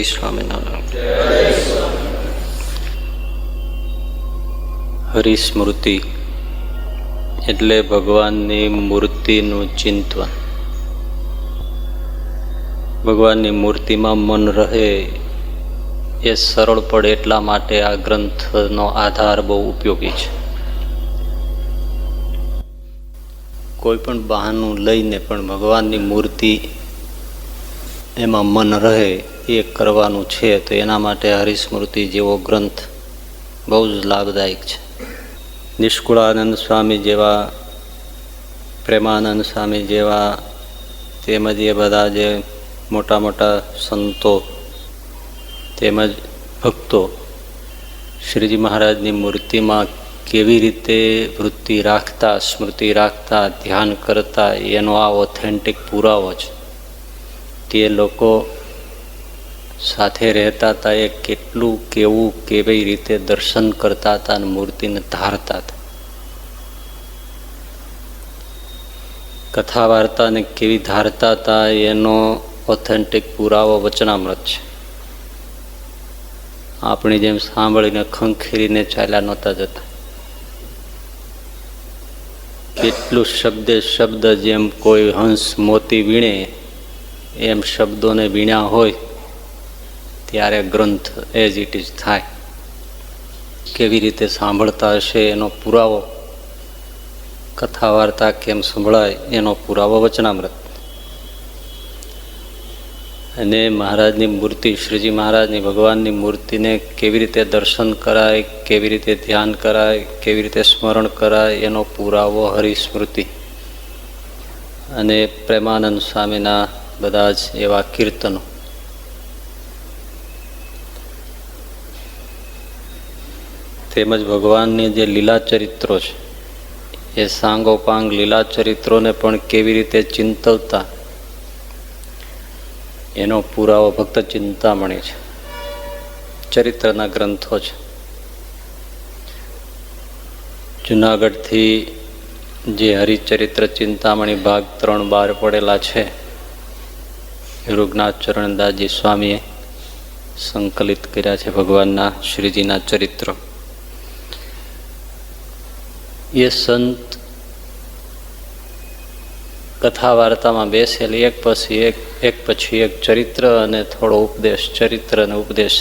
સ્વામિનારાયણ. હરિસ્મૃતિ એટલે ભગવાનની મૂર્તિનું ચિંતન. ભગવાનની મૂર્તિમાં મન રહે એ સરળ પડે એટલા માટે આ ગ્રંથનો આધાર બહુ ઉપયોગી છે. કોઈ પણ બહાનું લઈને પણ ભગવાનની મૂર્તિ એમાં મન રહે એ કરવાનું છે, તો એના માટે હરિસ્મૃતિ જેવો ગ્રંથ બહુ જ લાભદાયક છે. નિષ્કુળાનંદ સ્વામી જેવા, પ્રેમાનંદ સ્વામી જેવા, તેમજ એ બધા જે મોટા મોટા સંતો તેમજ ભક્તો શ્રીજી મહારાજની મૂર્તિમાં કેવી રીતે વૃત્તિ રાખતા, સ્મૃતિ રાખતા, ધ્યાન કરતા, એનો આ ઓથેન્ટિક પુરાવો છે. તે લોકો સાથે રહેતા હતા, એ કેટલું કેવું કેવી રીતે દર્શન કરતા હતા અને મૂર્તિને ધારતા હતા. કથા વાર્તાને કેવી ધારતા હતા એનો ઓથેન્ટિક પુરાવો વચનામૃત છે. આપણી જેમ સાંભળીને ખંખેરીને ચાલ્યા નહોતા જતા. કેટલું શબ્દે શબ્દ જેમ કોઈ હંસ મોતી વીણે એમ શબ્દોને વીણ્યા હોય ત્યારે ગ્રંથ એઝ ઇટ ઇઝ થાય. કેવી રીતે સાંભળતા હશે એનો પુરાવો, કથા વાર્તા કેમ સંભળાય એનો પુરાવો વચનામૃત. અને મહારાજની મૂર્તિ, શ્રીજી મહારાજની ભગવાનની મૂર્તિને કેવી રીતે દર્શન કરાય, કેવી રીતે ધ્યાન કરાય, કેવી રીતે સ્મરણ કરાય એનો પુરાવો હરિસ્મૃતિ અને પ્રેમાનંદ સ્વામીના બધા જ એવા કીર્તનો. તેમજ ભગવાનની જે લીલા ચરિત્રો છે એ સાંગોપાંગ લીલા ચરિત્રોને પણ કેવી રીતે ચિંતવતા એનો પુરાવો ભક્ત ચિંતામણી છે. ચરિત્રના ગ્રંથો છે. જુનાગઢથી જે હરિચરિત્ર ચિંતામણી ભાગ 3 બહાર પડેલા છે, રઘુનાથ ચરણદાસજી સ્વામીએ સંકલિત કર્યા છે ભગવાનના શ્રીજીના ચરિત્રો. એ સંત કથા વાર્તામાં બેસેલી એક પછી એક ચરિત્ર અને થોડો ઉપદેશ, ચરિત્ર અને ઉપદેશ,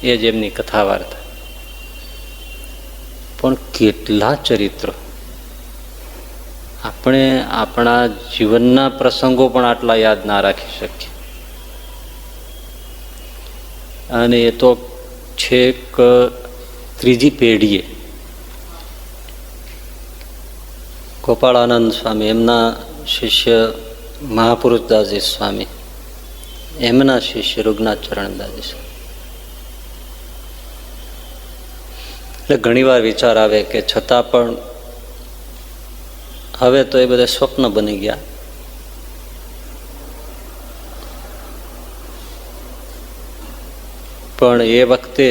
એ જ એમની કથા વાર્તા. પણ કેટલા ચરિત્રો! આપણે આપણા જીવનના પ્રસંગો પણ આટલા યાદ ના રાખી શકીએ. અને એ તો છેક ત્રીજી પેઢીએ ગોપાળાનંદ સ્વામી, એમના શિષ્ય મહાપુરુષદાસજી સ્વામી, એમના શિષ્ય રઘુનાથ ચરણદાસજી સ્વામી. એટલે ઘણીવાર વિચાર આવે કે છતાં પણ હવે તો એ બધા સ્વપ્ન બની ગયા. પણ એ વખતે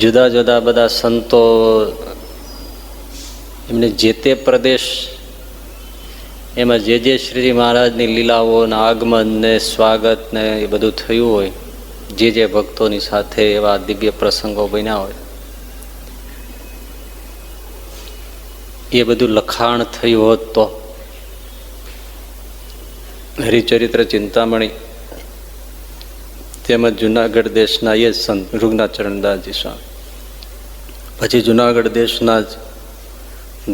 જુદા જુદા બધા સંતો એમને જે તે પ્રદેશ, એમાં જે શ્રીજી મહારાજની લીલાઓના આગમન ને સ્વાગત ને એ બધું થયું હોય, જે ભક્તોની સાથે એવા દિવ્ય પ્રસંગો બન્યા હોય, એ બધું લખાણ થયું હોત તો હરિચરિત્ર ચિંતામણી તેમજ જુનાગઢ દેશના એ સંત રઘુનાથ ચરણદાસજી સ્વામી, પછી જુનાગઢ દેશના જ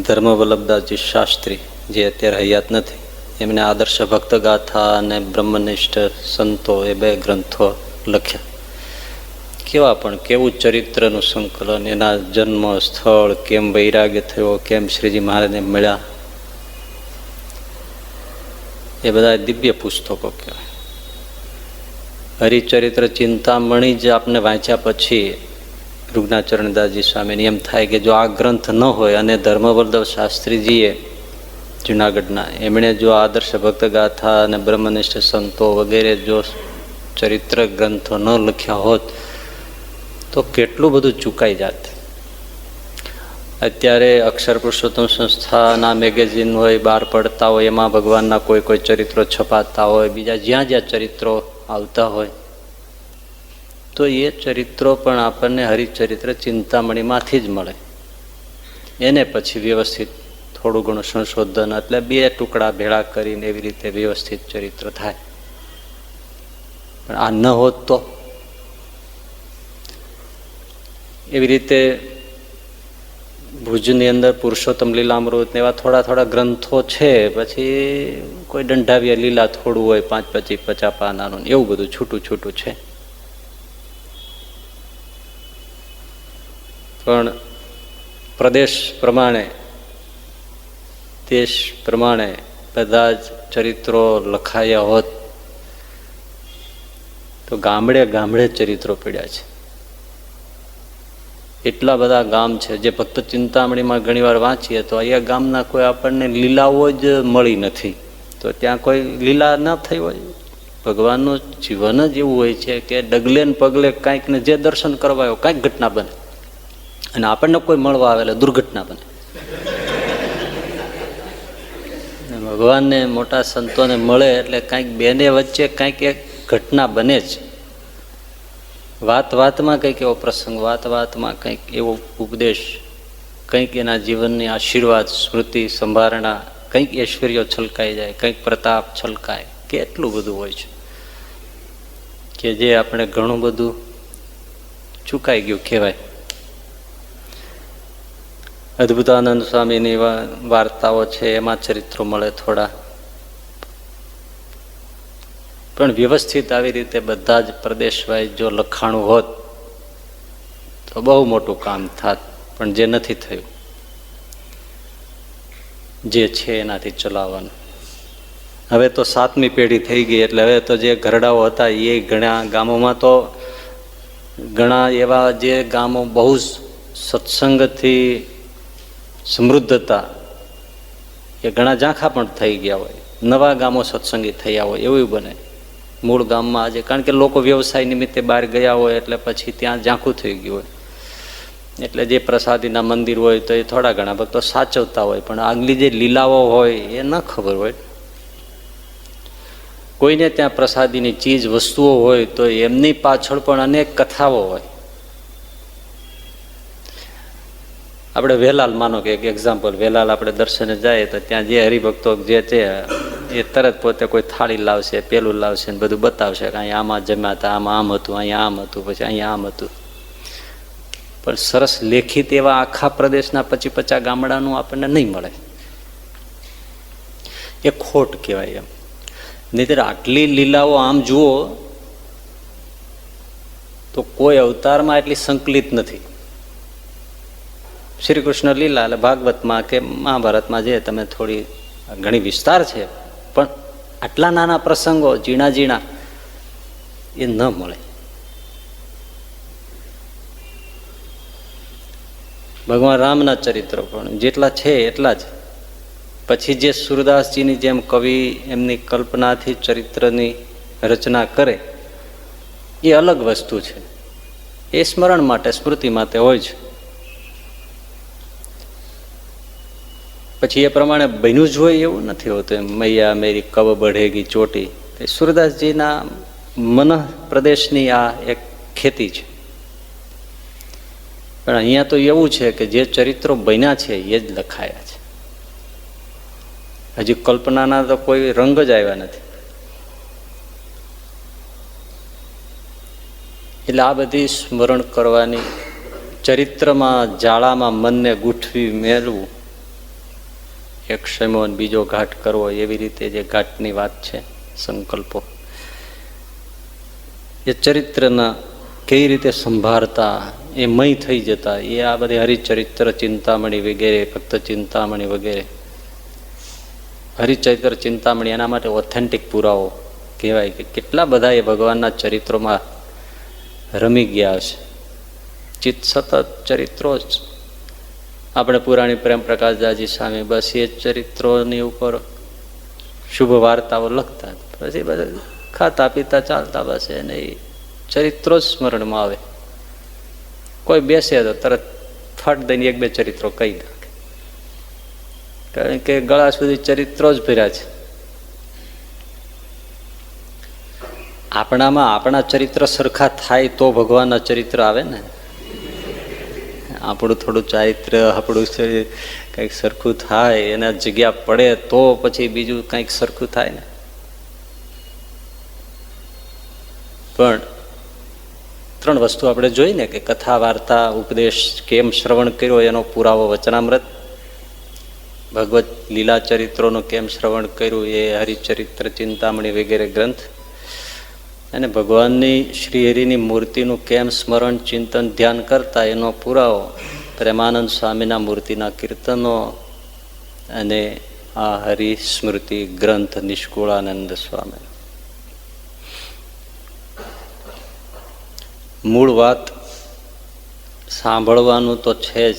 ધર્મવલ્લભદાસજી શાસ્ત્રી, જે અત્યારે હયાત નથી, એમને આદર્શ ભક્ત ગાથા અને બ્રહ્મનિષ્ઠ સંતો, એ 2 ગ્રંથો લખ્યા. કેવા પણ કેવું ચરિત્રનું સંકલન, એના જન્મ સ્થળ, કેમ વૈરાગ્ય થયો, કેમ શ્રીજી મહારાજને મળ્યા, એ બધા દિવ્ય પુસ્તકો કહેવાય. હરિચરિત્ર ચિંતામણી જ આપને વાંચ્યા પછી રઘુનાથ ચરણદાસજી સ્વામીને એમ થાય કે જો આ ગ્રંથ ન હોય અને ધર્મવલ્લભ શાસ્ત્રીજીએ જુનાગઢના, એમણે જો આદર્શ ભક્ત ગાથા અને બ્રહ્મનિષ્ઠ સંતો વગેરે જો ચરિત્ર ગ્રંથો ન લખ્યા હોત તો કેટલું બધું ચૂકાઈ જાત. અત્યારે અક્ષર પુરુષોત્તમ સંસ્થાના મેગેઝિન હોય, બહાર પડતા હોય, એમાં ભગવાનના કોઈ કોઈ ચરિત્રો છપાતા હોય, બીજા જ્યાં જ્યાં ચરિત્રો આવતા હોય, તો એ ચરિત્રો પણ આપણને હરિચરિત્ર ચિંતામણીમાંથી જ મળે. એને પછી વ્યવસ્થિત થોડું ઘણું સંશોધન, એટલે 2 ટુકડા ભેળા કરીને એવી રીતે વ્યવસ્થિત ચરિત્ર થાય. પણ આ ન હોત તો એવી રીતે ભુજની અંદર પુરુષોત્તમ લીલામૃત એવા થોડા થોડા ગ્રંથો છે. પછી કોઈ દંડાવ્યા લીલા થોડું હોય, 5, 25, 50 પાનાનું, એવું બધું છૂટું છૂટું છે. પણ પ્રદેશ પ્રમાણે, દેશ પ્રમાણે બધા જ ચરિત્રો લખાયા હોત તો ગામડે ગામડે ચરિત્રો પડ્યા છે. એટલા બધા ગામ છે જે ફક્ત ચિંતામણીમાં ઘણી વાર વાંચીએ તો અહીંયા ગામના કોઈ આપણને લીલાઓ જ મળી નથી. તો ત્યાં કોઈ લીલા ન થઈ હોય. ભગવાનનું જીવન જ એવું હોય છે કે ડગલે ને પગલે કાંઈક ને જે દર્શન કરવા આવ્યો કાંઈક ઘટના બને, અને આપણને કોઈ મળવા આવે એટલે દુર્ઘટના બને. ભગવાનને મોટા સંતોને મળે એટલે કાંઈક બેને વચ્ચે કાંઈક એક ઘટના બને જ. વાત વાતમાં કંઈક એવો પ્રસંગ, વાત વાતમાં કંઈક એવો ઉપદેશ, કંઈક એના જીવનની આશીર્વાદ, સ્મૃતિ, સંભારણા, કંઈક ઐશ્વર્ય છલકાઈ જાય, કંઈક પ્રતાપ છલકાય, કેટલું બધું હોય છે કે જે આપણે ઘણું બધું ચૂકાઈ ગયું કહેવાય. અદ્ભુતાનંદ સ્વામીની વાર્તાઓ છે, એમાં ચરિત્રો મળે થોડા. પણ વ્યવસ્થિત આવી રીતે બધા જ પ્રદેશવાઇઝ જો લખાણું હોત તો બહુ મોટું કામ થાત. પણ જે નથી થયું, જે છે એનાથી ચલાવવાનું. હવે તો 7મી પેઢી થઈ ગઈ, એટલે હવે તો જે ઘરડાઓ હતા એ ઘણા ગામોમાં તો ઘણા એવા જે ગામો બહુ સત્સંગથી સમૃદ્ધ હતા એ ઘણા ઝાંખા પણ થઈ ગયા હોય, નવા ગામો સત્સંગી થયા હોય એવું બને. મૂળ ગામમાં આજે કારણ કે લોકો વ્યવસાય નિમિત્તે બહાર ગયા હોય એટલે પછી ત્યાં ઝાંખું થઈ ગયું હોય, એટલે જે પ્રસાદીના મંદિર હોય તો એ થોડા ઘણા ભક્તો સાચવતા હોય, પણ આગલી જે લીલાઓ હોય એ ન ખબર હોય. કોઈને ત્યાં પ્રસાદીની ચીજ વસ્તુઓ હોય તો એમની પાછળ પણ અનેક કથાઓ હોય. આપણે વેલાલ માનો કે એક એક્ઝામ્પલ, વેલાલ આપણે દર્શને જાય તો ત્યાં જે હરિભક્તો જે છે એ તરત પોતે કોઈ થાળી લાવશે, પેલું લાવશે ને બધું બતાવશે કે અહીંયા આમાં જમ્યા હતા, આમાં આમ હતું, અહીંયા આમ હતું, પછી અહીંયા આમ હતું. પણ સરસ લેખિત એવા આખા પ્રદેશના 50 ગામડાનું આપણને નહીં મળે. એ ખોટ કહેવાય. એમ નહીંતર આટલી લીલાઓ આમ જુઓ તો કોઈ અવતારમાં એટલી સંકલિત નથી. શ્રી કૃષ્ણ લીલા એટલે ભાગવતમાં કે મહાભારતમાં જે તમે થોડી ઘણી વિસ્તાર છે, પણ આટલા નાના પ્રસંગો ઝીણા ઝીણા એ ન મળે. ભગવાન રામના ચરિત્રો પણ જેટલા છે એટલા જ. પછી જે સુરદાસજીની જેમ કવિ એમની કલ્પનાથી ચરિત્રની રચના કરે એ અલગ વસ્તુ છે. એ સ્મરણ માટે, સ્મૃતિ માટે હોય છે. પછી એ પ્રમાણે બન્યું જ હોય એવું નથી હોતું. એમ મૈયા મેરી કબ બઢેગી ચોટી, એ સુરદાસજીના મન પ્રદેશની આ એક ખેતી છે. પણ અહીંયા તો એવું છે કે જે ચરિત્રો બન્યા છે એ જ લખાયા છે. હજી કલ્પનાના તો કોઈ રંગ જ આવ્યા નથી. એટલે આ બધી સ્મરણ કરવાની, ચરિત્રમાં જાળામાં મનને ગૂંથવી મેળવું, એક ક્ષમો બીજો ઘાટ કરવો, એવી રીતે જે ઘાટની વાત છે, સંકલ્પો, એ ચરિત્રના કઈ રીતે સંભાળતા, એ મય થઈ જતા, એ આ બધી હરિચરિત્ર ચિંતામણી વગેરે, ફક્ત ચિંતામણી વગેરે, હરિચરિત્ર ચિંતામણી એના માટે ઓથેન્ટિક પુરાવો કહેવાય કે કેટલા બધા એ ભગવાનના ચરિત્રોમાં રમી ગયા છે. ચિત્ત સતત ચરિત્રો જ. આપણે પુરાણી પ્રેમ પ્રકાશદાસજી સ્વામી બસ એ ચરિત્રોની ઉપર શુભ વાર્તાઓ લખતા, પછી બધા ખાતા પીતા ચાલતા, બસ એને એ ચરિત્રો જ સ્મરણમાં આવે. કોઈ બેસે તો તરત ફટ દઈને એક બે ચરિત્રો કહી નાખે, કારણ કે ગળા સુધી ચરિત્રો જ ભર્યા છે. આપણામાં આપણા ચરિત્ર સરખા થાય તો ભગવાનના ચરિત્ર આવે ને. આપણું થોડું ચારિત્ર, આપણું કંઈક સરખું થાય, એના જગ્યા પડે તો પછી બીજું કંઈક સરખું થાય ને. પણ ત્રણ વસ્તુ આપણે જોઈ ને, કે કથા, વાર્તા, ઉપદેશ કેમ શ્રવણ કર્યો એનો પુરાવો વચનામૃત, ભગવત લીલા ચરિત્રોનું કેમ શ્રવણ કર્યું એ હરિચરિત્ર, ચિંતામણી વગેરે ગ્રંથ, અને ભગવાનની શ્રી હરિની મૂર્તિનું કેમ સ્મરણ, ચિંતન, ધ્યાન કરતા એનો પુરાવો પ્રેમાનંદ સ્વામીના મૂર્તિના કીર્તનો અને આ હરિસ્મૃતિ ગ્રંથ નિષ્કુળાનંદ સ્વામી. મૂળ વાત સાંભળવાનું તો છે જ,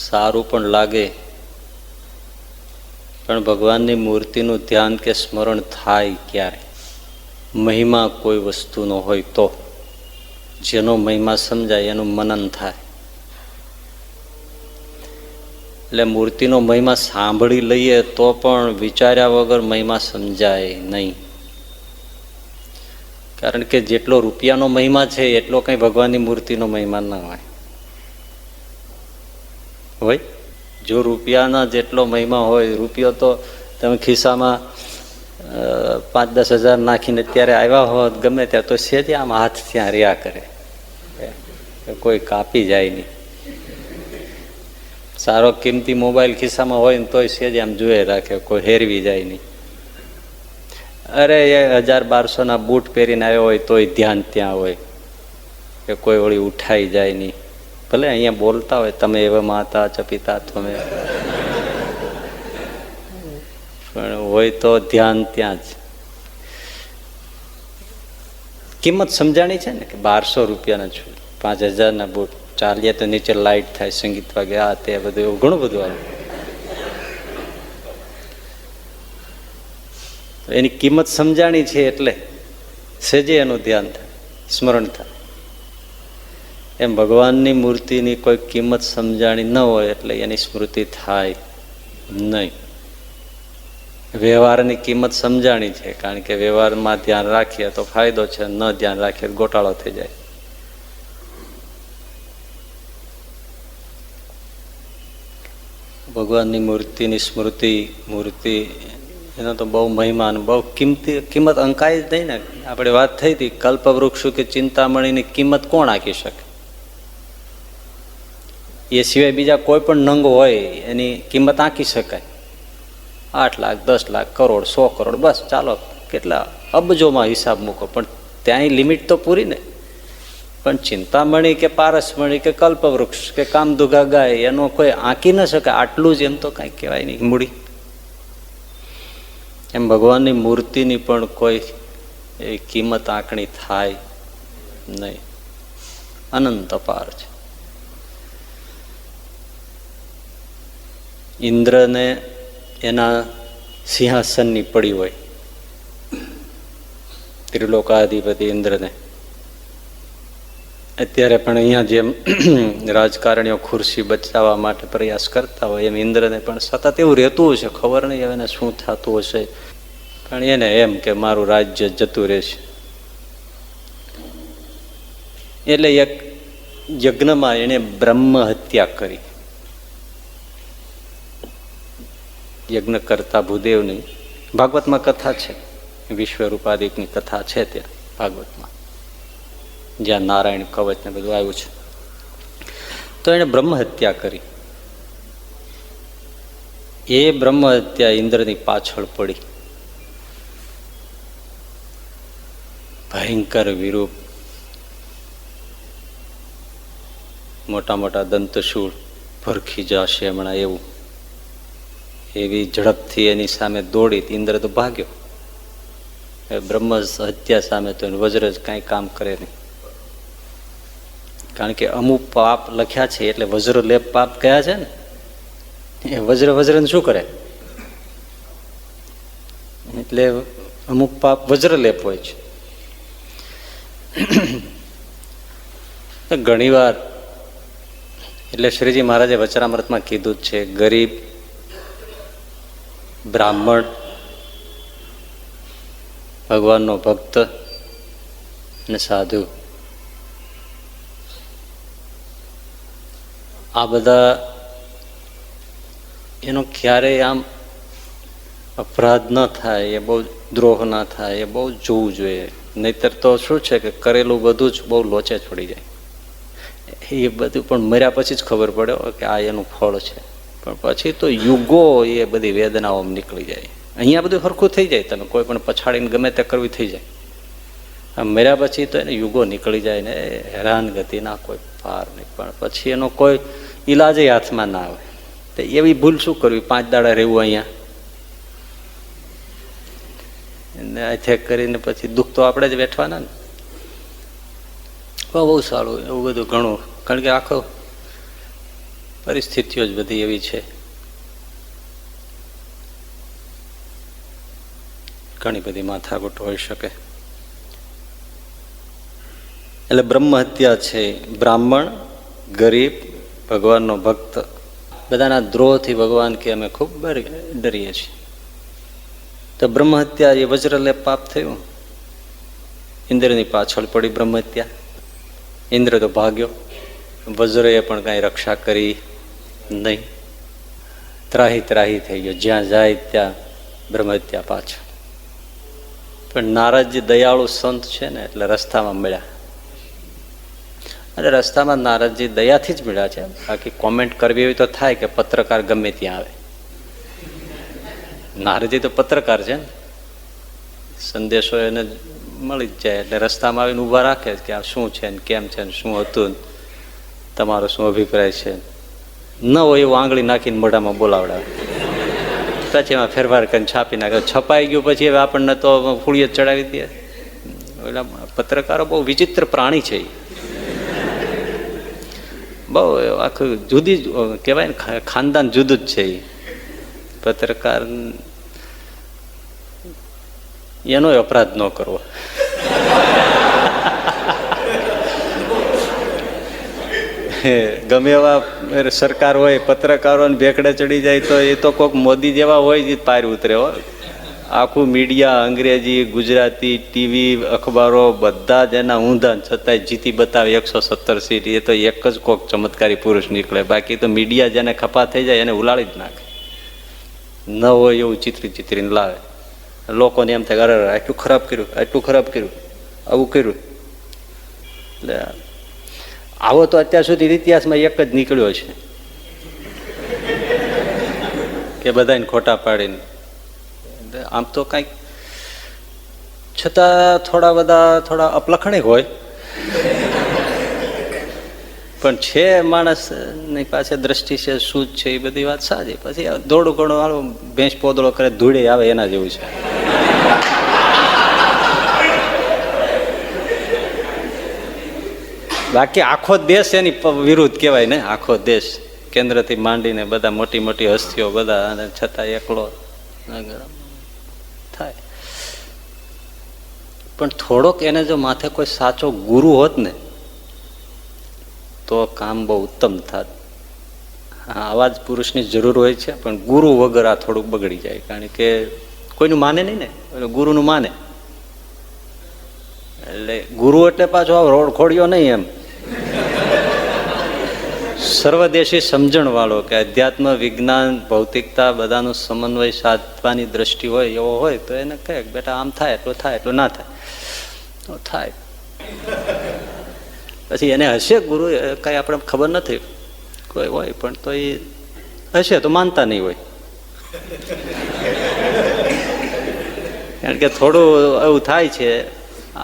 સારું પણ લાગે, પણ ભગવાનની મૂર્તિનું ધ્યાન કે સ્મરણ થાય ક્યારે? મહિમા કોઈ વસ્તુનો હોય તો, જેનો મહિમા સમજાય એનું મનન થાય. એટલે મૂર્તિનો મહિમા સાંભળી લઈએ તો પણ વિચાર્યા વગર મહિમા સમજાય નહીં. કારણ કે જેટલો રૂપિયાનો મહિમા છે એટલો કંઈ ભગવાનની મૂર્તિનો મહિમા ના હોય. જો રૂપિયાના જેટલો મહિમા હોય, રૂપિયો તો તમે ખિસ્સામાં 5-10 હજાર નાખીને અત્યારે આવ્યા હોત ગમે ત્યાં, તો સેજ આમ હાથ ત્યાં રહ્યા કરે, કોઈ કાપી જાય નહીં. સારો કિંમતી મોબાઈલ ખિસ્સામાં હોય ને તોય સેજ આમ જોયે રાખે, કોઈ હેરવી જાય નહીં. અરે એ 1000-1200 બૂટ પહેરીને આવ્યો હોય તોય ધ્યાન ત્યાં હોય, કે કોઈ વળી ઉઠાઈ જાય નહીં. ભલે અહીંયા બોલતા હોય તમે એવા માતા ચપિતા તમે, પણ હોય તો ધ્યાન ત્યાં જ. કિંમત સમજાણી છે ને, કે 1200 રૂપિયાના છું, 5000 બૂટ, ચાલીએ તો નીચે લાઈટ થાય, સંગીત વાગે, આ તે બધું, એવું ઘણું બધું આવે. એની કિંમત સમજાણી છે એટલે સેજે એનું ધ્યાન થાય, સ્મરણ થાય. એમ ભગવાનની મૂર્તિની કોઈ કિંમત સમજાણી ન હોય એટલે એની સ્મૃતિ થાય નહીં. વ્યવહારની કિંમત સમજાણી છે, કારણ કે વ્યવહારમાં ધ્યાન રાખીએ તો ફાયદો છે, ન ધ્યાન રાખીએ તો ગોટાળો થઈ જાય. ભગવાનની મૂર્તિની સ્મૃતિ, મૂર્તિ એનો તો બહુ મહિમા, બહુ કિંમત અંકાય જ નહીં ને. આપણે વાત થઈ હતી કલ્પવૃક્ષ કે ચિંતામણીની કિંમત કોણ આંકી શકે? એ સિવાય બીજા કોઈ પણ નંગ હોય એની કિંમત આંકી શકાય. 8 લાખ, 10 લાખ, કરોડ, 100 કરોડ, બસ ચાલો કેટલા અબજોમાં હિસાબ મૂકો, પણ ત્યાંય લિમિટ તો પૂરી ને. પણ ચિંતામણી કે પારસમણી કે કલ્પવૃક્ષ કે કામદુગા ગાય એનો કોઈ આંકી ન શકે આટલું જ, એમ તો કાંઈ કહેવાય નહીં મૂડી. એમ ભગવાનની મૂર્તિની પણ કોઈ એવી કિંમત આંકણી થાય નહીં, અનંત અપાર છે. ઇન્દ્રને એના સિંહાસનની પડી હોય, ત્રિલોકાધિપતિ ઇન્દ્રને. અત્યારે પણ અહીંયા જેમ રાજકારણીઓ ખુરશી બચાવવા માટે પ્રયાસ કરતા હોય, એમ ઇન્દ્રને પણ સતત એવું રહેતું હશે, ખબર નહીં હવે એને શું થતું હશે, પણ એને એમ કે મારું રાજ્ય જતું રહેશે. એટલે એક યજ્ઞમાં એને બ્રહ્મ હત્યા કરી. યજ્ઞ કરતા ભૂદેવની ભાગવતમાં કથા છે, વિશ્વરૂપાદિકની કથા છે ત્યાં ભાગવતમાં, જ્યાં નારાયણ કવચ ને બધું આવ્યું છે. તો એને બ્રહ્મ હત્યા કરી. એ બ્રહ્મ હત્યા ઇન્દ્રની પાછળ પડી. ભયંકર વિરૂપ, મોટા મોટા દંતશૂળ, ભરખી જશે હમણાં એવું, એવી ઝડપથી એની સામે દોડી. ઇન્દ્ર તો ભાગ્યો. બ્રહ્મ હત્યા સામે તો વજ્ર જ કાંઈ કામ કરે નહીં, કારણ કે અમુક પાપ લખ્યા છે એટલે વજ્ર લેપ પાપ કયા છે ને, એ વજ્રને શું કરે? એટલે અમુક પાપ વજ્ર લેપ હોય છે. ઘણી વાર એટલે શ્રીજી મહારાજે વચરામૃતમાં કીધું જ છે, ગરીબ, બ્રાહ્મણ, ભગવાનનો ભક્ત અને સાધુ, આ બધા એનો ક્યારેય આમ અપરાધ ન થાય, એ બહુ દ્રોહ ના થાય, એ બહુ જોવું જોઈએ. નહીતર તો શું છે કે કરેલું બધું જ બહુ લોચે છોડી જાય. એ બધું પણ મર્યા પછી જ ખબર પડે કે આ એનું ફળ છે. પણ પછી તો યુગો એ બધી વેદનાઓ નીકળી જાય. અહીંયા બધું સરખું થઈ જાય, તમે કોઈ પણ પછાડીને ગમે તે કરવી થઈ જાય. મર્યા પછી તો એને યુગો નીકળી જાય ને હેરાનગતિના કોઈ પાર નહીં. પણ પછી એનો કોઈ ઈલાજ હાથમાં ના આવે. તો એવી ભૂલ શું કરવી? 5 દાડા રહેવું અહીંયા ને આથે કરીને પછી દુઃખ તો આપણે જ વેઠવાના ને. બહુ સારું એવું બધું ઘણું, કારણ કે આખો પરિસ્થિતિઓ જ બધી એવી છે. ઘણી બધી માથાકૂટ હોઈ શકે. એટલે બ્રહ્મ હત્યા છે. બ્રાહ્મણ, ગરીબ, ભગવાનનો ભક્ત, બધાના દ્રોહથી ભગવાન કે અમે ખૂબ ડરીએ છીએ. તો બ્રહ્મ હત્યા એ વજ્રલેપ પાપ થયું. ઇન્દ્રની પાછળ પડી બ્રહ્મ હત્યા. ઇન્દ્ર તો ભાગ્યો, વજ્રએ પણ કાંઈ રક્ષા કરી નહીં. ત્રાહી ત્રાહી થઈ ગયો, જ્યાં જાય ત્યાં બ્રહ્મ હત્યા પાછળ. પણ નારદજી દયાળુ સંત છે ને, એટલે રસ્તામાં મળ્યા. અને રસ્તામાં નારદજી દયાથી જ મળ્યા છે. બાકી કોમેન્ટ કરવી હોય તો થાય કે પત્રકાર ગમે ત્યાં આવે. નારદજી તો પત્રકાર છે ને, સંદેશો એને મળી જ જાય. એટલે રસ્તામાં આવીને ઊભા રાખે કે આ શું છે ને કેમ છે ને શું હતું, તમારો શું અભિપ્રાય છે. ન હોય એવું આંગળી નાખીને મોઢામાં બોલાવડાવે. પછી એમાં ફેરફાર કરીને છાપી નાખે. છપાઈ ગયું પછી હવે આપણને તો ફૂળીએ ચડાવી દે. એટલે પત્રકારો બહુ વિચિત્ર પ્રાણી છે. બહુ આખું જુદી કહેવાય ને, ખાનદાન જુદું જ છે. પત્રકાર એનો અપરાધ ન કરવો. ગમે એવા સરકાર હોય, પત્રકારોને ભેખડે ચડી જાય તો એ તો કોઈક મોદી જેવા હોય જ પાર ઉતરે હો. આખું મીડિયા, અંગ્રેજી, ગુજરાતી, ટીવી, અખબારો બધા જ એના ઊંધા, છતાંય જીતી બતાવે 117 સીટ. એ તો એક જ કોક ચમત્કારી પુરુષ નીકળે. બાકી તો મીડિયા જેને ખપા થઈ જાય એને ઉલાળી જ નાખે. ન હોય એવું ચીતરીને લાવે. લોકોને એમ થાય અરે આટલું ખરાબ કર્યું, આટલું ખરાબ કર્યું, આવું કર્યું. એટલે આવો તો અત્યાર સુધી ઇતિહાસમાં એક જ નીકળ્યો છે કે બધાને ખોટા પાડીને. આમ તો કંઈક છતાં થોડા અપલખણે હોય, પણ છે માણસની પાસે દ્રષ્ટિ છે, સૂઝ છે, એ બધી વાત સાચી. પછી દોડું ઘણું હાલો ભેંસ પોદળો કરે ધૂળે આવે એના જેવું છે. બાકી આખો દેશ એની વિરુદ્ધ કહેવાય ને. આખો દેશ કેન્દ્રથી માંડીને બધા મોટી મોટી હસ્તીઓ બધા, અને છતાં એકલો થાય. પણ થોડોક એને જો માથે કોઈ સાચો ગુરુ હોત ને તો કામ બહુ ઉત્તમ થાત. હા, આવા જ પુરુષની જરૂર હોય છે. પણ ગુરુ વગર આ થોડુંક બગડી જાય. કારણ કે કોઈનું માને નહીં ને, એટલે ગુરુનું માને. એટલે ગુરુ એટલે પાછો રોડખોડિયો નહીં, એમ સર્વદેશી સમજણ વાળો, કે અધ્યાત્મ, વિજ્ઞાન, ભૌતિકતા બધાનું સમન્વય સાધવાની દ્રષ્ટિ હોય એવો હોય તો એને કહે કે બેટા આમ થાય એટલું થાય, એટલું ના થાય તો થાય. પછી એને હશે ગુરુ, કઈ આપણે ખબર નથી, કોઈ હોય પણ તો એ હશે તો માનતા નહીં હોય. કારણ કે થોડું એવું થાય છે.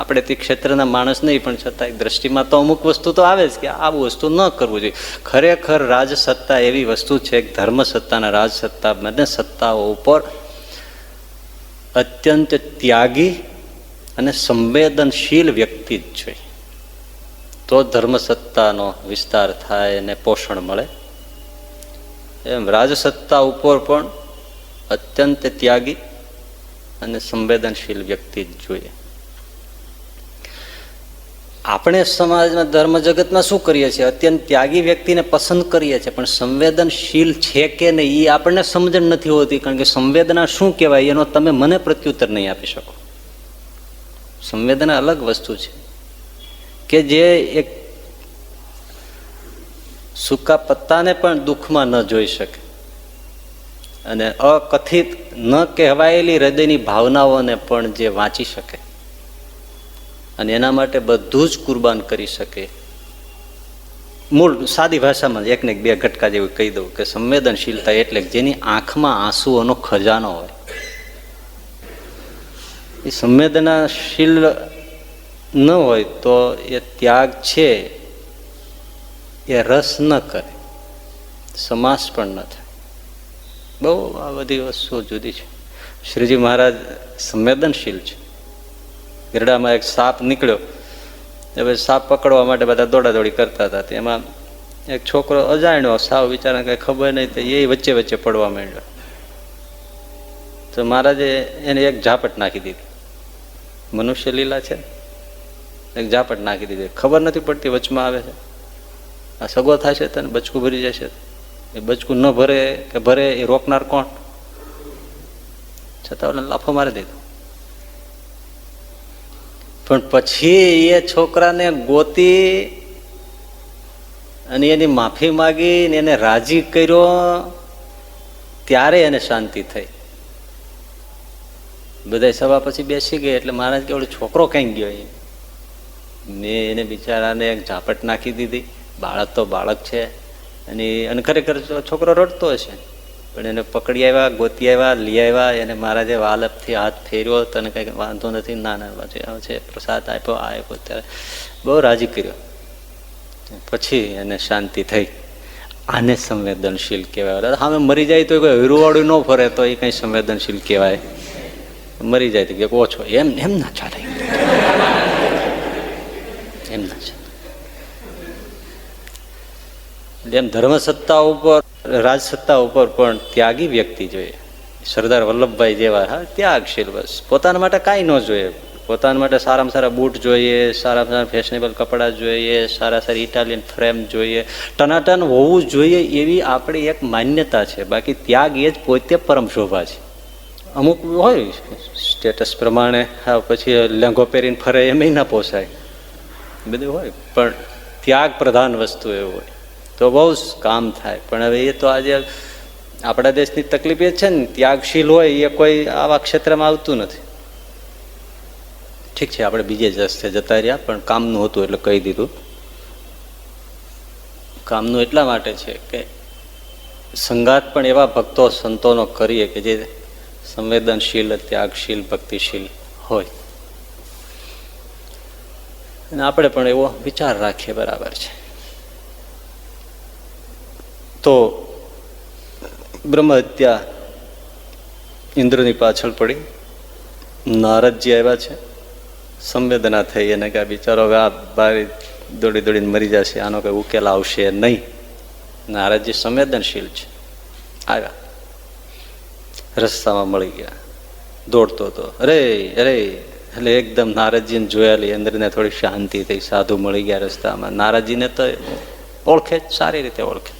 આપણે તે ક્ષેત્રના માણસ નહીં, પણ છતાં દ્રષ્ટિમાં તો અમુક વસ્તુ તો આવે જ કે આવું વસ્તુ ન કરવું જોઈએ. ખરેખર રાજસત્તા એવી વસ્તુ છે કે ધર્મ સત્તાના, રાજસત્તા બંને સત્તાઓ ઉપર અત્યંત ત્યાગી અને સંવેદનશીલ વ્યક્તિ જ છે. તો ધર્મ સત્તાનો વિસ્તાર થાય અને પોષણ મળે. એમ રાજસત્તા ઉપર પણ અત્યંત ત્યાગી અને સંવેદનશીલ વ્યક્તિ જ જોઈએ. આપણે સમાજમાં ધર્મ જગતમાં શું કરીએ છીએ? અત્યંત ત્યાગી વ્યક્તિને પસંદ કરીએ છીએ, પણ સંવેદનશીલ છે કે નહીં એ આપણને સમજણ નથી હોતી. કારણ કે સંવેદના શું કહેવાય એનો તમે મને પ્રત્યુત્તર નહીં આપી શકો. સંવેદના અલગ વસ્તુ છે કે જે એક સૂકા પત્તાને પણ દુઃખમાં ન જોઈ શકે અને અકથિત ન કહેવાયેલી હૃદયની ભાવનાઓને પણ જે વાંચી શકે અને એના માટે બધું જ કુરબાન કરી શકે. મૂળ સાદી ભાષામાં એકને એક બે ઘટકા જેવું કહી દઉં કે સંવેદનશીલતા એટલે જેની આંખમાં આંસુઓનો ખજાનો હોય. એ સંવેદનાશીલ ન હોય તો એ ત્યાગ છે એ રસ ન કરે, સમાસ પણ ન થાય. બહુ આ બધી વસ્તુઓ જુદી છે. શ્રીજી મહારાજ સંવેદનશીલ છે. ગરડામાં એક સાપ નીકળ્યો, હવે સાપ પકડવા માટે બધા દોડાદોડી કરતા હતા. તેમાં એક છોકરો અજાણ્યો સાવ બિચારાને કઈ ખબર નહીં, તો એ વચ્ચે વચ્ચે પડવા માંડ્યો. તો મહારાજે એને એક ઝાપટ નાખી દીધી. મનુષ્ય લીલા છે, એક ઝાપટ નાખી દીધી. ખબર નથી પડતી વચમાં આવે છે, આ સગો થશે તને બચકું ભરી જશે. એ બચકું ન ભરે કે ભરે એ રોકનાર કોણ? છતાં ઓલા લાફો મારી દીધો. પણ પછી એ છોકરાને ગોતી અને એની માફી માગી ને એને રાજી કર્યો, ત્યારે એને શાંતિ થઈ. બધા સભા પછી બેસી ગઈ એટલે મહારાજ કે ઓલો છોકરો કઈ ગયો? મેં એને બિચારાને એક ઝાપટ નાખી દીધી. બાળક તો બાળક છે અને ખરેખર છોકરો રડતો હશે, પણ એને પકડી આવ્યા, ગોતી આવ્યા, લઈ આવ્યા. એને મહારાજે વાલપથી હાથ ફેર્યો, તને કંઈ વાંધો નથી, ના ના છે, પ્રસાદ આપ્યો, આ આપ્યો, ત્યારે બહુ રાજી કર્યો. પછી એને શાંતિ થઈ. આને સંવેદનશીલ કહેવાય. હા, મરી જાય તો કોઈ હીરુવાળું ન ફરે તો એ કંઈ સંવેદનશીલ કહેવાય? મરી જાય તો કે ઓછો, એમ એમ ના ચાલે, એમ ના ચાલે. એમ ધર્મસત્તા ઉપર, રાજસત્તા ઉપર પણ ત્યાગી વ્યક્તિ જોઈએ. સરદાર વલ્લભભાઈ જેવા, હા, ત્યાગશીલ. બસ પોતાના માટે કાંઈ ન જોઈએ. પોતાના માટે સારામાં સારા બૂટ જોઈએ, સારામાં સારા ફેશનેબલ કપડાં જોઈએ, સારા સારી ઇટાલિયન ફ્રેમ જોઈએ, ટનાટન હોવું જોઈએ, એવી આપણી એક માન્યતા છે. બાકી ત્યાગ એ જ પોતે પરમ શોભા છે. અમુક હોય સ્ટેટસ પ્રમાણે, હા, પછી લેંઘો પહેરીને ફરે એમ ના પોસાય, બધું હોય. પણ ત્યાગ પ્રધાન વસ્તુ એવું હોય તો બહુ જ કામ થાય. પણ હવે એ તો આજે આપણા દેશની તકલીફ એ છે ને, ત્યાગશીલ હોય એ કોઈ આવા ક્ષેત્રમાં આવતું નથી. ઠીક છે, આપણે બીજે જ રસ્તે જતા રહ્યા, પણ કામનું હતું એટલે કહી દીધું. કામનું એટલા માટે છે કે સંગાત પણ એવા ભક્તો સંતોનો કરીએ કે જે સંવેદનશીલ, ત્યાગશીલ, ભક્તિશીલ હોય. અને આપણે પણ એવો વિચાર રાખીએ, બરાબર છે. તો બ્રહ્મ હત્યા ઇન્દ્રની પાછળ પડી, નારદજી આવ્યા છે. સંવેદના થઈ એને કે બિચારો આ બારી દોડી દોડીને મરી જશે, આનો કઈ ઉકેલ આવશે નહીં. નારદજી સંવેદનશીલ છે, આવ્યા, રસ્તામાં મળી ગયા, દોડતો હતો. અરે અરે, એટલે એકદમ નારદજીને જોયા, ઇન્દ્રને થોડી શાંતિ થઈ. સાધુ મળી ગયા રસ્તામાં. નારદજીને તો ઓળખે જ, સારી રીતે ઓળખે.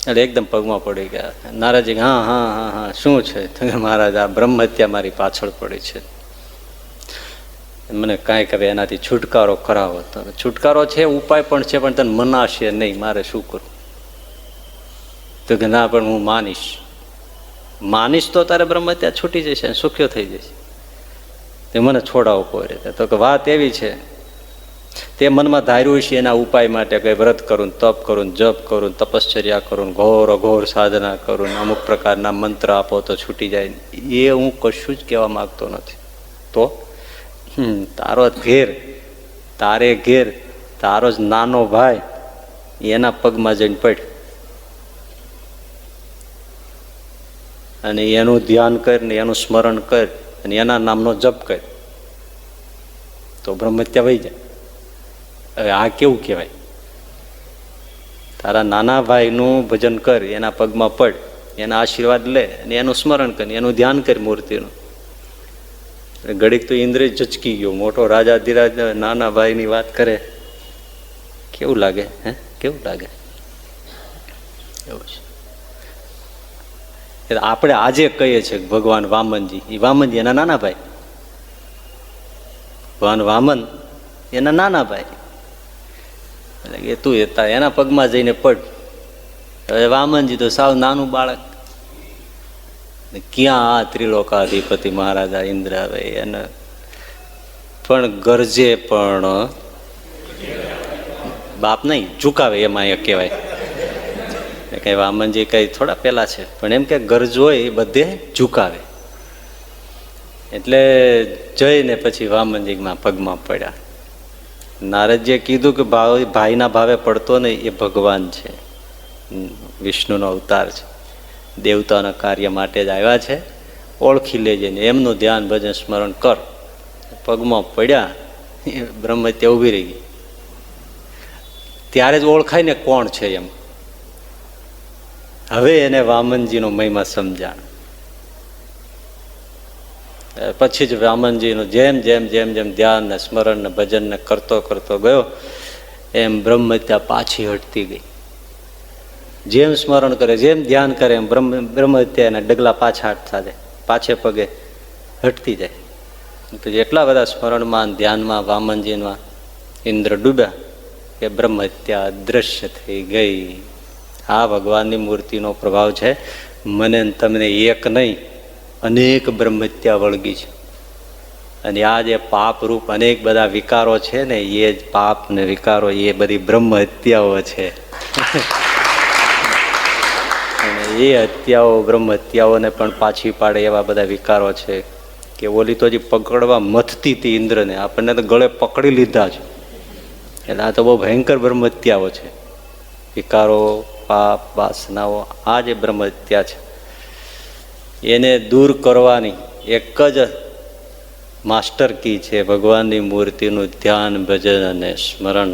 એટલે એકદમ પગમાં પડી ગયા. નારદજી, હા હા હા હા, શું છે? મહારાજ, આ બ્રહ્મ હત્યા મારી પાછળ પડી છે, મને કાંઈક હવે એનાથી છુટકારો કરાવો. છુટકારો છે, ઉપાય પણ છે, પણ તને મનાશે નહીં, મારે શું કરું? તો કે ના, પણ હું માનીશ તો તારે બ્રહ્મ હત્યા છૂટી જશે, સુખ્યો થઈ જશે. તે મને છોડાવો કોઈ રીતે. તો કે વાત એવી છે, તે મનમાં ધાર્યું છે એના ઉપાય માટે કઈ વ્રત કરું, તપ કરું, જપ કરું, તપશ્ચર્યા કરું, ઘોર અઘોર સાધના કરું, અમુક પ્રકારના મંત્ર આપો તો છૂટી જાય. એ હું કશું જ કહેવા માંગતો નથી. તો તારો ઘેર, તારે ઘેર તારો જ નાનો ભાઈ એના પગમાં જઈને પડ અને એનું ધ્યાન કર ને એનું સ્મરણ કર અને એના નામનો જપ કર, તો બ્રહ્મહત્યા વહી જાય. હવે આ કેવું કહેવાય? તારા નાના ભાઈનું ભજન કર, એના પગમાં પડ, એના આશીર્વાદ લે અને એનું સ્મરણ કર, એનું ધ્યાન કર મૂર્તિનું, ઘડીક તો ઇન્દ્ર ઝચકી ગયો. મોટો રાજાધિરાજ નાના ભાઈની વાત કરે, કેવું લાગે? કેવું લાગે? એવું છે. આપણે આજે કહીએ છીએ ભગવાન વામનજી, એ વામનજી એના નાના ભાઈ. ભગવાન વામન એના નાના ભાઈ. એટલે કે તું એના પગમાં જઈને પડ. હવે વામનજી તો સાવ નાનું બાળક. ક્યાં આ ત્રિલોકાધિપતિ મહારાજા ઇન્દ્ર આવે એને પણ ગરજે, પણ બાપ નહીં ઝુકાવે, એમાં એ કહેવાય. કઈ વામનજી કઈ થોડા પેલા છે, પણ એમ કે ગરજ હોય એ બધે ઝુકાવે. એટલે જઈને પછી વામનજીમાં પગમાં પડ્યા. નારદજીએ કીધું કે ભાઈના ભાવે પડતો નહીં, એ ભગવાન છે, વિષ્ણુનો અવતાર છે, દેવતાના કાર્ય માટે જ આવ્યા છે, ઓળખી લેજે ને એમનું ધ્યાન ભજન સ્મરણ કર. પગમાં પડ્યા, બ્રહ્મહત્યા ઊભી રહી ગઈ. ત્યારે જ ઓળખાય ને કોણ છે એમ. હવે એને વામનજીનો મહિમા સમજાણ. પછી જ વામનજીનું જેમ જેમ જેમ જેમ ધ્યાન ને સ્મરણ ને ભજન ને કરતો કરતો ગયો, એમ બ્રહ્મહત્યા પાછી હટતી ગઈ. જેમ સ્મરણ કરે, જેમ ધ્યાન કરે, એમ બ્રહ્મહત્યા એના ડગલા પાછા હટતા જાય, પાછે પગે હટતી જાય. તો એટલા બધા સ્મરણમાં ધ્યાનમાં વામનજીમાં ઇન્દ્ર ડૂબ્યા કે બ્રહ્મહત્યા અદૃશ્ય થઈ ગઈ. આ ભગવાનની મૂર્તિનો પ્રભાવ છે. મને તમને એક નહીં, અનેક બ્રહ્મહત્યા વળગી છે. અને આ જે પાપરૂપ અનેક બધા વિકારો છે ને, એ જ પાપ ને વિકારો, એ બધી બ્રહ્મહત્યાઓ છે. અને એ હત્યાઓ બ્રહ્મ હત્યાઓને પણ પાછી પાડે એવા બધા વિકારો છે કે ઓલી તો હજી પકડવા મથતી હતી ઇન્દ્રને, આપણને તો ગળે પકડી લીધા છે. એટલે આ તો બહુ ભયંકર બ્રહ્મ હત્યાઓ છે. વિકારો, પાપ, વાસનાઓ, આ જે બ્રહ્મ હત્યા છે એને દૂર કરવાની એક જ માસ્ટર કી છે ભગવાનની મૂર્તિનું ધ્યાન, ભજન અને સ્મરણ.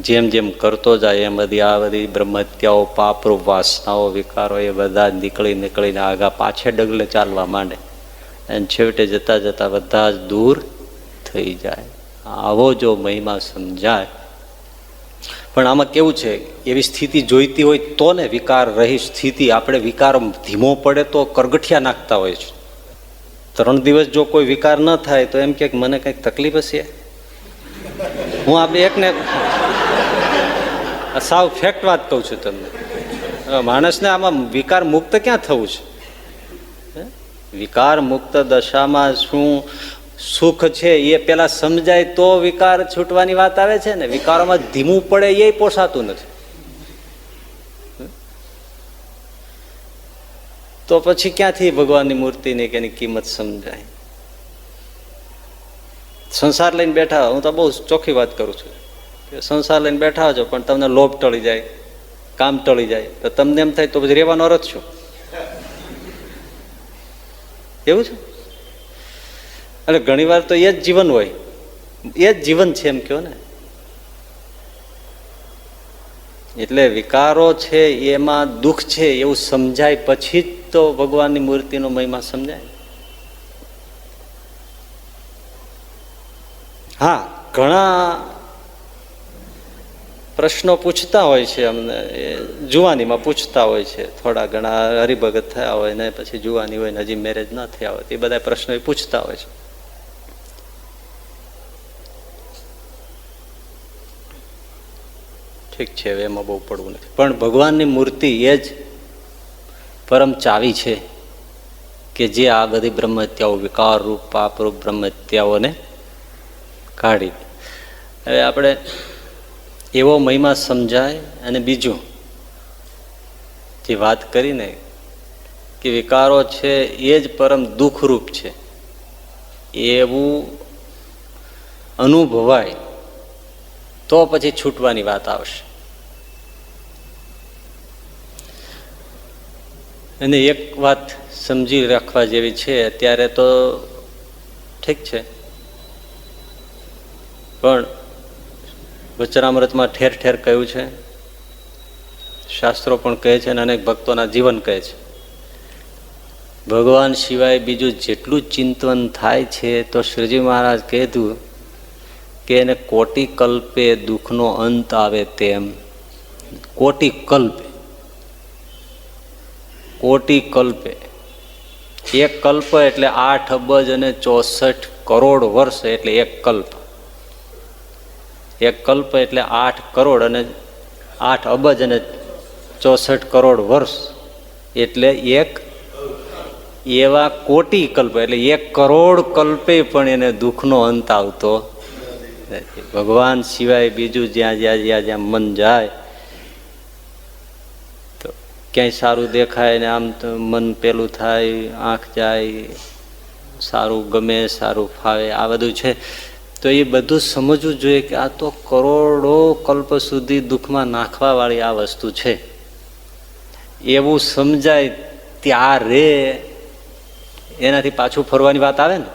જેમ જેમ કરતો જાય એમ બધી આ બધી બ્રહ્મહત્યાઓ, પાપરૂપ વાસનાઓ, વિકારો એ બધા નીકળીને આગા પાછે ડગલે ચાલવા માંડે અને છેવટે જતા જતા બધા જ દૂર થઈ જાય. આવો જો મહિમા સમજાય. પણ આમાં કેવું છે, એવી સ્થિતિ જોઈતી હોય તો ને, વિકાર રહી સ્થિતિ. આપણે વિકાર ધીમો પડે તો કરગઠિયા નાખતા હોય છે. 3 દિવસ જો કોઈ વિકાર ન થાય તો એમ કે મને કંઈક તકલીફ હશે. હું આ એકને સાવ ફેક્ટ વાત કહું છું તમને. માણસને આમાં વિકાર મુક્ત ક્યાં થવું છે? વિકાર મુક્ત દશામાં શું સુખ છે એ પેલા સમજાય તો વિકાર છૂટવાની વાત આવે છે ને. વિકારોમાં ધીમું પડે એ પોસાતું નથી. તો પછી ક્યાંથી ભગવાનની મૂર્તિની કે એની કિંમત સમજાય? સંસાર લઈને બેઠા, હું તો બહુ ચોખ્ખી વાત કરું છું, સંસાર લઈને બેઠા છો પણ તમને લોભ ટળી જાય, કામ ટળી જાય તો તમને એમ થાય તો પછી રહેવાનો અર્થ શું? એવું છે. એટલે ઘણી વાર તો એ જ જીવન હોય, એ જ જીવન છે એમ કહો ને. એટલે વિકારો છે એમાં દુઃખ છે એવું સમજાય પછી જ તો ભગવાનની મૂર્તિનો મહિમા સમજાય. હા, ઘણા પ્રશ્નો પૂછતા હોય છે અમને, જુવાનીમાં પૂછતા હોય છે. થોડા ઘણા હરિભગત થયા હોય ને પછી જુવાની હોય ને હજી મેરેજ ન થયા હોય, એ બધા પ્રશ્નો પૂછતા હોય છે. ઠીક છે, હવે એમાં બહુ પડવું નથી. પણ ભગવાનની મૂર્તિ એ જ પરમ ચાવી છે કે જે આ બધી બ્રહ્મહત્યાઓ, વિકાર રૂપ, પાપરૂપ બ્રહ્મહત્યાઓને કાઢી. હવે આપણે એવો મહિમા સમજાય. અને બીજું જે વાત કરીને કે વિકારો છે એ જ પરમ દુઃખરૂપ છે એવું અનુભવાય તો પછી છૂટવાની વાત આવશે. અને એક વાત સમજી રાખવા જેવી છે, અત્યારે તો ઠીક છે પણ વચનામૃતમાં ઠેર ઠેર કહ્યું છે, શાસ્ત્રો પણ કહે છે અને અનેક ભક્તોના જીવન કહે છે ભગવાન સિવાય બીજું જેટલું ચિંતન થાય છે તો શ્રીજી મહારાજ કહેતું કે એને કોટી કલ્પે દુઃખનો અંત આવે તેમ. કોટી કલ્પે, કોટી કલ્પે, એક કલ્પ એટલે 8 અબજ અને 64 કરોડ વર્ષ એટલે એક કલ્પ. એક કલ્પ એટલે 8 કરોડ અને 8 અબજ અને 64 કરોડ વર્ષ એટલે એક. એવા કોટી કલ્પ એટલે 1 કરોડ કલ્પે પણ એને દુઃખનો અંત આવતો નથી. ભગવાન સિવાય બીજું જ્યાં જ્યાં જ્યાં જ્યાં મન જાય તો ક્યાંય સારું દેખાય ને આમ તો મન પેલું થાય, આંખ જાય, સારું ગમે, સારું ફાવે, આ બધું છે. તો એ બધું સમજવું જોઈએ કે આ તો કરોડો કલ્પ સુધી દુઃખમાં નાખવાવાળી આ વસ્તુ છે. એવું સમજાય ત્યારે એનાથી પાછું ફરવાની વાત આવે ને.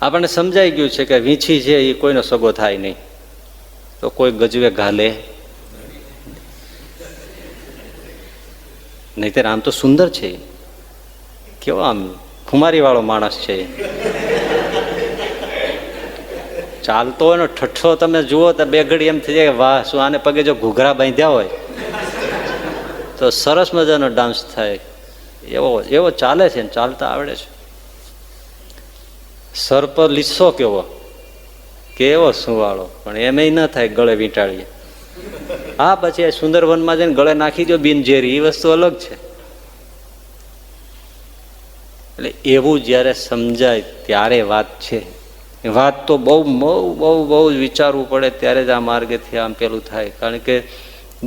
આપણને સમજાઈ ગયું છે કે વીંછી છે એ કોઈનો સગો થાય નહીં, તો કોઈ ગજવે ઘાલે નહીંતર આમ તો સુંદર છે, કેવો આમ ખુમારી વાળો માણસ છે. ચાલતો હોય ને ઠઠ્ઠો તમે જુઓ તો બે ઘડી એમ થઈ જાય કે વાહ, શું આને પગે જો ઘૂઘરા બાંધ્યા હોય તો સરસ મજાનો ડાન્સ થાય. એવો એવો ચાલે છે ને ચાલતા આવડે છે. સર્પ લીસો કેવો, કેવો સુવાળો, પણ એમેય ન થાય ગળે વીંટાળીએ. હા, પછી સુંદરવનમાં જઈને ગળે નાખી દો બિનઝેરી, એ વસ્તુ અલગ છે. એટલે એવું જ્યારે સમજાય ત્યારે વાત છે. વાત તો બહુ બહુ બહુ બહુ જ વિચારવું પડે ત્યારે જ આ માર્ગેથી આમ પેલું થાય. કારણ કે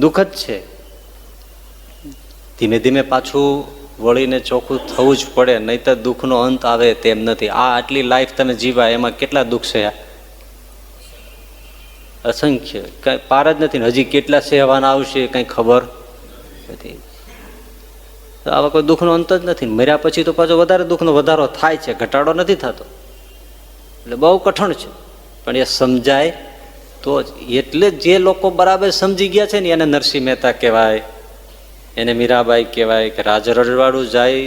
દુઃખ જ છે. ધીમે ધીમે પાછું વળીને ચોખ્ખું થવું જ પડે, નહીંતર દુઃખનો અંત આવે તેમ નથી. આ આટલી લાઈફ તમે જીવા એમાં કેટલા દુઃખ છે, અસંખ્ય, કઈ પાર જ નથી. હજી કેટલા સહેવાના આવશે કઈ ખબર નથી. આવા કોઈ દુઃખનો અંત જ નથી. મર્યા પછી તો પાછો વધારે દુઃખનો વધારો થાય છે, ઘટાડો નથી થતો. એટલે બહુ કઠણ છે, પણ એ સમજાય તો જ. એટલે જે લોકો બરાબર સમજી ગયા છે ને એને નરસિંહ મહેતા કહેવાય, એને મીરાબાઈ કહેવાય કે રાજ રજવાડું જાય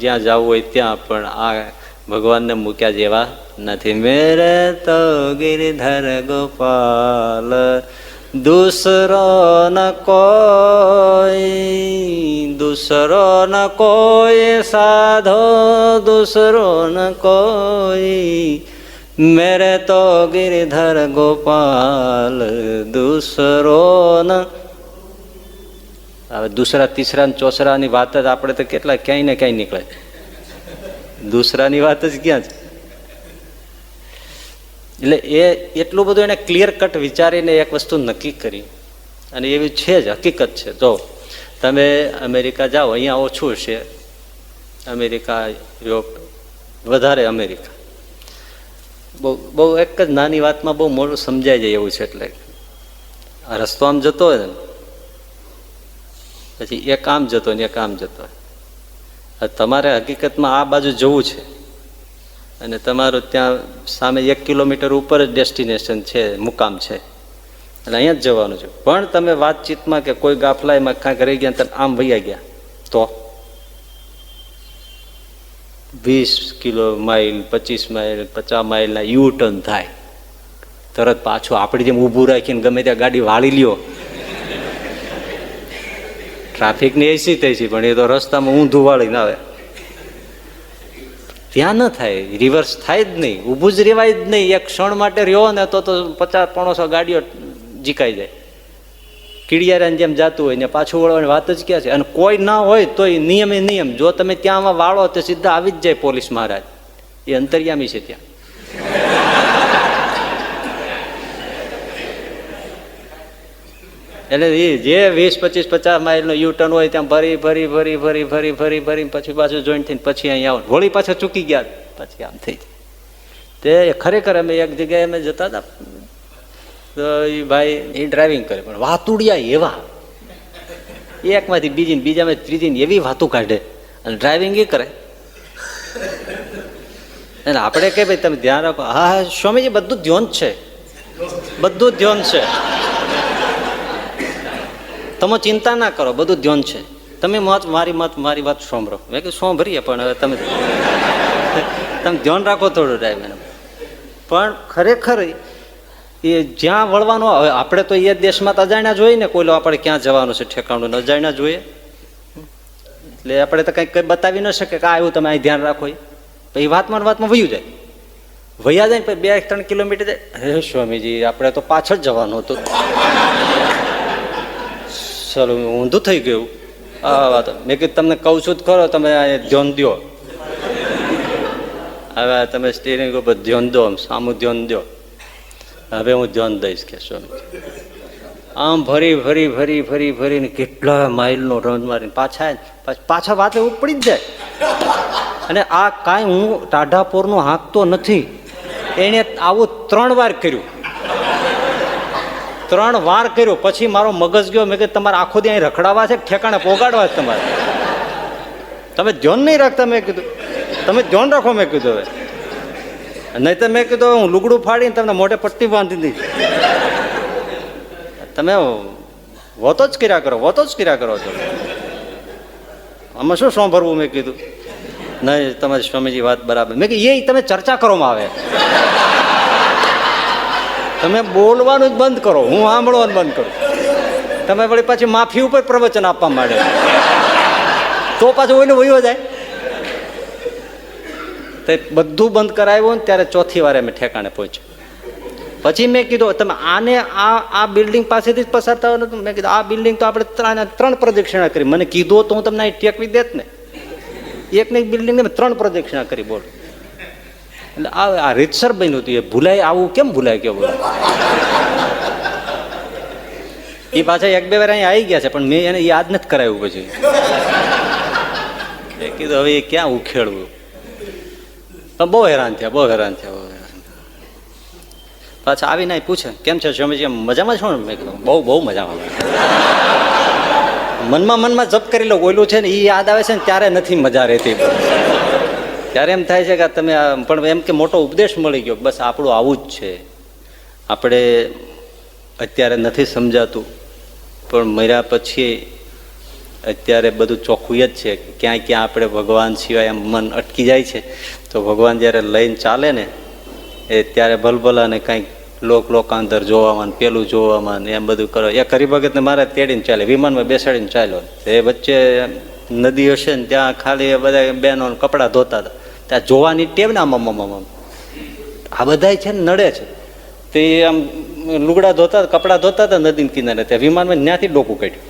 જ્યાં જવું હોય ત્યાં, પણ આ ભગવાનને મૂક્યા જેવા નથી. મેરે તો ગિરધર ગોપાલ દૂસરો ન કોઈ, દૂસરો ન કોઈ સાધો, દૂસરો ન કોઈ, મેરે તો ગિરધર ગોપાલ દૂસરો ન. હવે દૂસરા તીસરા ચોસરાની વાત જ આપણે તો કેટલા ક્યાંય ને ક્યાંય નીકળે. દૂસરાની વાત જ ક્યાં છે. એટલે એ એટલું બધું એને ક્લિયર કટ વિચારીને એક વસ્તુ નક્કી કરી, અને એવી છે જ, હકીકત છે. જો તમે અમેરિકા જાઓ, અહીંયા ઓછું છે, અમેરિકા યુરોપ વધારે. અમેરિકા બહુ બહુ એક જ નાની વાતમાં બહુ મોટું સમજાઈ જાય એવું છે. એટલે આ રસ્તો આમ જતો હોય ને, પછી એક આમ જતો ને એક આમ જતો હોય. તમારે હકીકતમાં આ બાજુ જવું છે અને તમારું ત્યાં સામે 1 કિલોમીટર ઉપર જ ડેસ્ટિનેશન છે, મુકામ છે, એટલે અહીંયા જ જવાનું છે. પણ તમે વાતચીતમાં કે કોઈ ગાફલામાં કાંઈક રહી ગયા, તમે આમ વૈયા ગયા તો 20 માઇલ 25 માઇલ 50 માઇલના યુ ટર્ન થાય. તરત પાછું આપણી જેમ ઊભું રાખીને ગમે ત્યાં ગાડી વાળી લ્યો. ટ્રાફિકની એસી થઈ છે, પણ એ તો રસ્તામાં ઊંધું વાળીને આવે. ત્યાં ન થાય, રિવર્સ થાય જ નહીં, ઊભું જ રેવાય જ નહીં. એક ક્ષણ માટે રહ્યો ને તો 50-500 ગાડીઓ જીકાઈ જાય. કીડિયારાની જેમ જાતું હોય ને પાછું વળવાની વાત જ ક્યાં છે. અને કોઈ ના હોય તો નિયમે નિયમ, જો તમે ત્યાંમાં વાળો તો સીધા આવી જ જાય પોલીસ મહારાજ. એ અંતર્યામી છે ત્યાં. એટલે એ જે 20-25-50 માઇલનો યુટર્ન હોય ત્યાં ભરી ભરી ભરી ભરી ભરી ભરી ભરી પછી પાછું જોઈન્ટ થઈને પછી અહીંયા આવો, વળી પાછા ચૂકી ગયા, પછી આમ થઈ જાય. તે ખરેખર અમે એક જગ્યાએ અમે જતા હતા તો એ ભાઈ એ ડ્રાઇવિંગ કરે, પણ વાતુડિયા એવા, એકમાંથી બીજી બીજામાં ત્રીજી એવી વાતું કાઢે અને ડ્રાઇવિંગ એ કરે. અને આપણે કે ભાઈ તમે ધ્યાન રાખો. હા હા સ્વામીજી, બધું ધ્યાન છે, બધું ધ્યાન છે, તમે ચિંતા ના કરો, બધું ધ્યાન છે. તમે મારી વાત સાંભળો. મેં કીધું સાંભળીએ પણ હવે તમે ધ્યાન રાખો થોડું ટાઈમ એમ. પણ ખરેખર એ જ્યાં વળવાનું, હવે આપણે તો એ દેશમાં તો અજાણ્યા જોઈએ ને, કોઈ આપણે ક્યાં જવાનું છે ઠેકાણું અજાણ્યા જોઈએ, એટલે આપણે તો કંઈક બતાવી ન શકે કે આવ્યું તમે અહીં ધ્યાન રાખો. એ વાતમાં વયું જાય, વયા જાય ને 2-3 કિલોમીટર જાય, હે સ્વામીજી આપણે તો પાછળ જવાનું હતું, ચલો ઊંધું થઈ ગયું. આ વાત મેં કીધું તમને કહું છું જ ખરો, તમે ધ્યાન દો. હવે તમે સ્ટીરિંગ ઉપર ધ્યાન દો, સામું ધ્યાન દો. હવે હું ધ્યાન દઈશ કે સ્વામીજી. આમ ફરીને કેટલા માઇલનો રન મારીને પાછા વાતે ઉપડી જ જાય. અને આ કાંઈ હું ટાઢાપોરનું હાંકતો નથી, એણે આવું 3 વાર કર્યું. 3 વાર કર્યું પછી મારો મગજ ગયો. મેં કીધું તમારે આખો દી અહીં રખડાવા છે, ઠેકાણે પોગાડવા છે તમારે, તમે ધ્યાન નહીં રાખતા. મેં કીધું તમે ધ્યાન રાખો. મેં કીધું હવે નહીં તો મેં કીધું હું લુગડું ફાડીને તમને મોઢે પટ્ટી બાંધી દઈશ. તમે વોતો જ કર્યા કરો છો. આમાં શું સાંભળવું? મેં કીધું નહીં તમારી સ્વામીજી વાત બરાબર. મેં કીધું એ તમે ચર્ચા કરવામાં આવે, તમે બોલવાનું જ બંધ કરો, હું સાંભળવાનું બંધ કરું. તમે વળી પાછી માફી ઉપર પ્રવચન આપવા માંડે તો પાછું ઓઈલું વયો જાય. તો બધું બંધ કરાવ્યું ને ત્યારે 4થી વાર અમે ઠેકાણે પહોંચ્યો. પછી મેં કીધું તમે આને આ બિલ્ડિંગ પાસેથી જ પસાર થવાનું હતું. મેં કીધું આ બિલ્ડિંગ તો આપણે 3 પ્રદક્ષિણા કરી. મને કીધું તો હું તમને અહીં ટેકવી દેત ને. એક ને એક બિલ્ડિંગ 3 પ્રદક્ષિણા કરી. બોલ, એટલે આ રીતસર બન્યું હતું. એ ભૂલાય, આવું કેમ ભૂલાય કે બોલ. એ પાછા 1-2 વાર અહીંયા આવી ગયા છે, પણ મેં એને યાદ નથી કરાવ્યું. પછી એ કીધું હવે એ ક્યાં ઉખેડવું. બહુ હેરાન થયા. પાછા આવીને પૂછે કેમ છે સ્વામીજી, મજામાં છો ને? મેં કીધું બહુ મજામાં. મનમાં જપ કરી લો. ઓયલું છે ને એ યાદ આવે છે ને ત્યારે નથી મજા રહેતી. ત્યારે એમ થાય છે કે તમે પણ એમ કે મોટો ઉપદેશ મળી ગયો. બસ આપણું આવું જ છે. આપણે અત્યારે નથી સમજાતું, પણ મર્યા પછી અત્યારે બધું ચોખ્ખું જ છે. ક્યાં આપણે ભગવાન સિવાય એમ મન અટકી જાય છે. તો ભગવાન જ્યારે લઈને ચાલે ને એ ત્યારે ભલભલાને કંઈક લોકાંતર જોવામાં, પેલું જોવામાં એમ બધું કરો. એ હરિભગતને મારે તેડીને ચાલે, વિમાનમાં બેસાડીને ચાલ્યો. એ વચ્ચે નદી હશે ને ત્યાં ખાલી બધા બહેનો કપડાં ધોતા હતા, ત્યાં જોવાની ટેવ ને આમ આ બધા છે ને નડે છે. તે આમ લુગડા ધોતા, કપડાં ધોતા હતા નદીને કિનારે, ત્યાં વિમાનમાં ત્યાંથી ડોકું કાઢ્યું.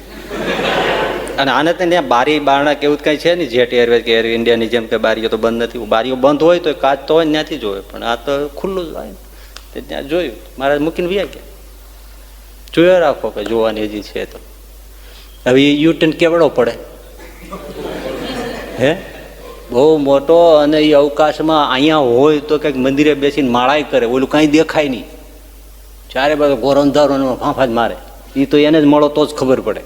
અને આને ત્યાં બારી બારણા કે એવું કંઈ છે નહીં. જેટ એરવેઝ કે એર ઇન્ડિયાની જેમ કે બારીઓ તો બંધ નથી. બારીઓ બંધ હોય તો કાચ તો હોય ત્યાંથી જોવે, પણ આ તો ખુલ્લું જ હોય. તે ત્યાં જોયું, મારા મૂકીને વ્યા ગયા. જોયો રાખો કે જોવાની હજી છે. તો હવે એ યુટર્ન કેવડો પડે હે, બહુ મોટો. અને એ અવકાશમાં અહીંયા હોય તો કંઈક મંદિરે બેસીને માળાઈ કરે, ઓલું કાંઈ દેખાય નહીં. ચારે બાજુ ઘોર અંધારો ફાંફા જ મારે. એ તો એને જ મળો તો જ ખબર પડે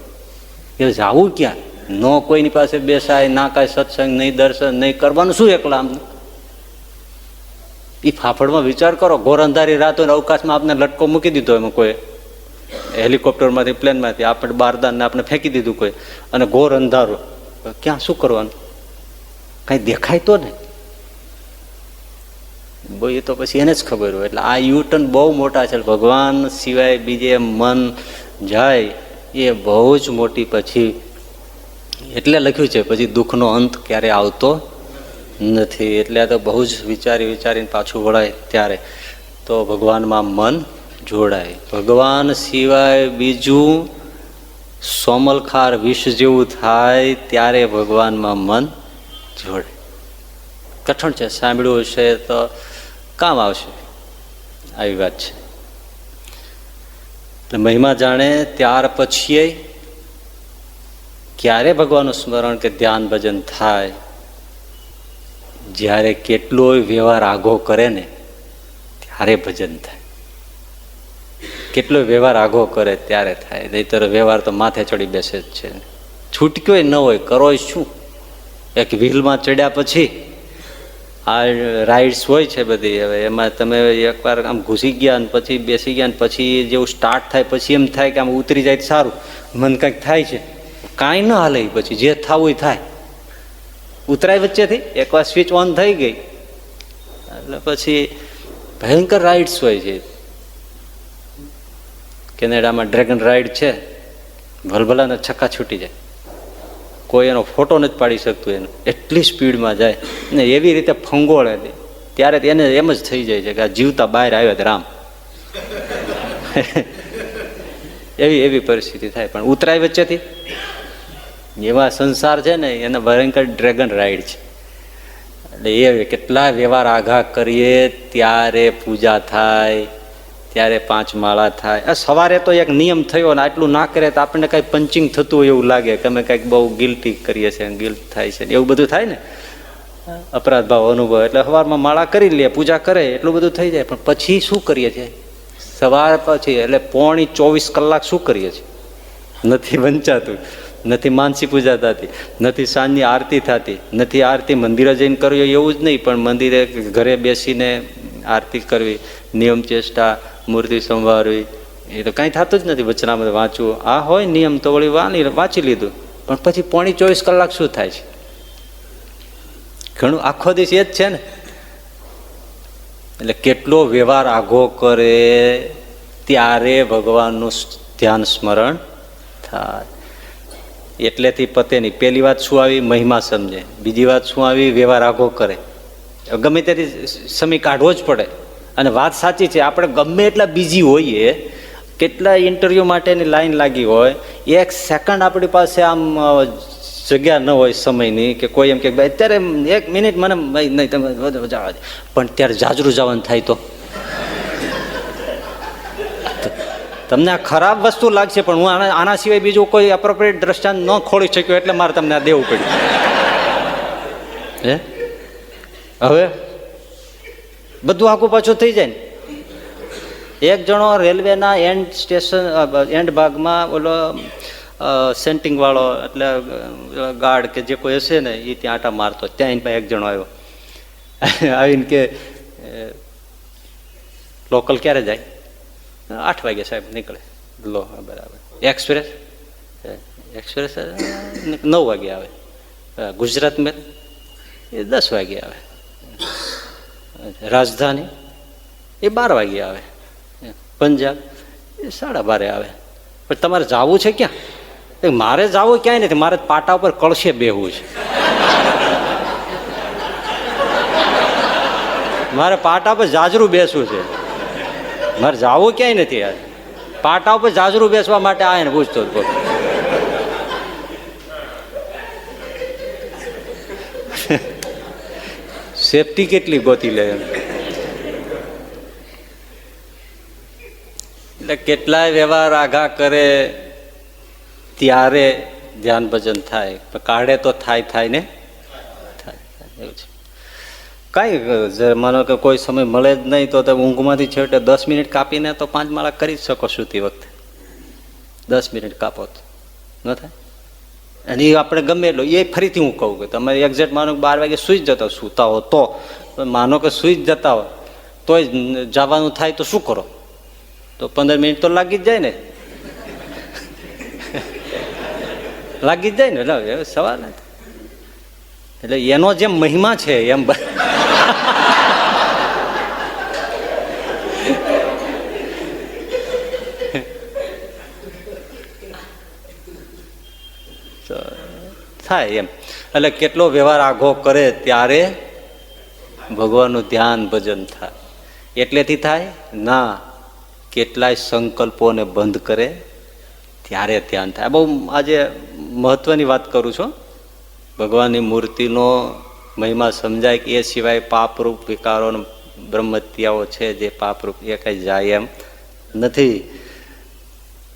કે જાવું ક્યાં. ન કોઈની પાસે બેસાય, ના કાંઈ સત્સંગ, નહીં દર્શન, નહીં કરવાનું શું એકલા આમ. એ ફાફડમાં વિચાર કરો, ઘોર અંધારી રાત હોય અવકાશમાં આપણે લટકો મૂકી દીધો એમાં કોઈ હેલિકોપ્ટરમાંથી, પ્લેનમાંથી, આપણે બારદાનને આપણે ફેંકી દીધું કોઈ, અને ઘોર અંધારો, ક્યાં શું કરવાનું? કાંઈ દેખાય તો ને. એ તો પછી એને જ ખબર હોય. એટલે આ યુટર્ન બહુ મોટા છે. ભગવાન સિવાય બીજે મન જાય એ બહુ જ મોટી પછી એટલે લખ્યું છે પછી દુઃખનો અંત ક્યારે આવતો નથી. એટલે આ તો બહુ જ વિચારીને પાછું વળાય ત્યારે તો ભગવાનમાં મન જોડાય. ભગવાન સિવાય બીજું સોમલખાર વિષ જેવું થાય ત્યારે ભગવાનમાં મન જોડે. કઠણ છે, સાંભળ્યું હશે તો કામ આવશે, આવી વાત છે. મહિમા જાણે ત્યાર પછી ક્યારે ભગવાનનું સ્મરણ કે ધ્યાન ભજન થાય? જ્યારે કેટલો વ્યવહાર આઘો કરે ને ત્યારે ભજન થાય. કેટલો વ્યવહાર આઘો કરે ત્યારે થાય. નહીંતર વ્યવહાર તો માથે ચડી બેસે જ છે. છૂટક્યો ન હોય, કરો શું? એક વ્હીલમાં ચડ્યા પછી આ રાઇડ્સ હોય છે બધી, હવે એમાં તમે એકવાર આમ ઘૂસી ગયા ને પછી બેસી ગયા ને પછી જેવું સ્ટાર્ટ થાય પછી એમ થાય કે આમ ઉતરી જાય સારું, મન કંઈક થાય છે. કાંઈ ન હાલે પછી જે થવું થાય. ઉતરાય વચ્ચેથી એકવાર સ્વિચ ઓન થઈ ગઈ એટલે પછી ભયંકર રાઇડ્સ હોય છે. કેનેડામાં ડ્રેગન રાઇડ છે, ભલભલાને છક્કા છૂટી જાય, કોઈ એનો ફોટો નથી પાડી શકતું, એનો એટલી સ્પીડમાં જાય ને એવી રીતે ફંગોળે ત્યારે એને એમ જ થઈ જાય છે કે આ જીવતા બહાર આવ્યા રામ. એવી પરિસ્થિતિ થાય. પણ ઉતરાય વચ્ચેથી એવા સંસાર છે ને એને ભયંકર ડ્રેગન રાઇડ છે. એટલે એ કેટલા વ્યવહાર આઘા કરીએ ત્યારે પૂજા થાય, ત્યારે 5 માળા થાય. આ સવારે તો એક નિયમ થયો ને આટલું ના કરે તો આપણને કંઈ પંચિંગ થતું હોય એવું લાગે કે અમે કંઈક બહુ ગિલ્ટી કરીએ છીએ, ગિલ્ટ થાય છે એવું બધું થાય ને, અપરાધ ભાવ અનુભવ. એટલે સવારમાં માળા કરી લે, પૂજા કરે, એટલું બધું થઈ જાય. પણ પછી શું કરીએ છીએ સવાર પછી? એટલે 24 કલાક શું કરીએ છીએ? નથી વંચાતું, નથી માનસી પૂજા થતી, નથી સાંજની આરતી થતી, નથી આરતી મંદિરે જઈને કરવી એવું જ નહીં, પણ મંદિરે ઘરે બેસીને આરતી કરવી, નિયમ ચેષ્ટા, મૂર્તિ સંવારવી, એ તો કાંઈ થતું જ નથી. વચનામૃત વાંચવું આ હોય નિયમ તો વળી વાંચી લીધું. પણ પછી 24 કલાક શું થાય છે? ઘણું આખો દિવસ એ જ છે ને. એટલે કેટલો વ્યવહાર આઘો કરે ત્યારે ભગવાનનું ધ્યાન સ્મરણ થાય. એટલેથી પતે નહીં. પહેલી વાત શું આવી? મહિમા સમજે. બીજી વાત શું આવી? વ્યવહાર આઘો કરે. ગમે તેથી સમય કાઢવો જ પડે. અને વાત સાચી છે, આપણે ગમે એટલા બીજી હોઈએ, કેટલા ઇન્ટરવ્યૂ માટેની લાઈન લાગી હોય, 1 સેકન્ડ આપણી પાસે આમ જગ્યા ન હોય સમયની, કે કોઈ એમ કે ભાઈ અત્યારે 1 મિનિટ મને નહીં, તમે જવા દે. પણ ત્યારે જાજરૂ જવાનું થાય તો તમને આ ખરાબ વસ્તુ લાગશે, પણ હું આના સિવાય બીજું કોઈ એપ્રોપ્રિએટ દ્રષ્ટાંત ન ખોલી શક્યો એટલે મારે તમને આ દેવું પડ્યું. હે હવે બધું આખું પાછું થઈ જાય ને. એક જણો રેલવેના એન્ડ ભાગમાં ઓલો સેન્ટિંગ વાળો એટલે ગાર્ડ કે જે કોઈ હશે ને એ ત્યાં આટા મારતો. ત્યાં એની પાસે એક જણો આવ્યો, આવીને કે લોકલ ક્યારે જાય? 8 વાગે સાહેબ નીકળે. લો બરાબર. એક્સપ્રેસ 9 વાગે આવે. ગુજરાત મેલ એ 10 વાગે આવે. રાજધાની એ 12 વાગે આવે. પંજાબ એ 12:30 આવે. પણ તમારે જવું છે ક્યાં? મારે જવું ક્યાંય નથી, મારે પાટા ઉપર કળશે બેહવું છે. મારે પાટા પર જાજરૂ બેસવું છે, મારે જવું ક્યાંય નથી. યાર પાટા ઉપર જાજરૂ બેસવા માટે આ ને પૂછતો હતો. સેફટી કેટલી ગોતી લે એમ. એટલે કેટલાય વ્યવહાર આઘા કરે ત્યારે ધ્યાન ભજન થાય. કાઢે તો થાય ને થાય એવું છે. કાંઈ માનો કે કોઈ સમય મળે જ નહીં તો તમે ઊંઘમાંથી છેવટે 10 મિનિટ કાપીને તો 5 માળા કરી જ શકો સૂતી વખતે. 10 મિનિટ કાપો તો ન થાય. અને એ આપણે ગમે એટલો એ ફરીથી હું કહું કે તમે એક્ઝેક્ટ માનો કે 12 વાગે સૂઈ જ જતા સૂતા હો તો માનો કે સૂઈ જ જતા હોય તોય જવાનું થાય તો શું કરો? તો 15 મિનિટ તો લાગી જ જાય ને. લાગી જ જાય ને. એટલે સવાલ નથી. એટલે એનો જેમ મહિમા છે એમ થાય એમ. એટલે કેટલો વ્યવહાર આઘો કરે ત્યારે ભગવાનનું ધ્યાન ભજન થાય. એટલેથી થાય ના, કેટલાય સંકલ્પોને બંધ કરે ત્યારે ધ્યાન થાય. બહુ આજે મહત્વની વાત કરું છું. ભગવાનની મૂર્તિનો મહિમા સમજાય કે એ સિવાય પાપરૂપ વિકારો બ્રહ્મત્યાઓ છે જે પાપરૂપ એ કંઈ જાય એમ નથી.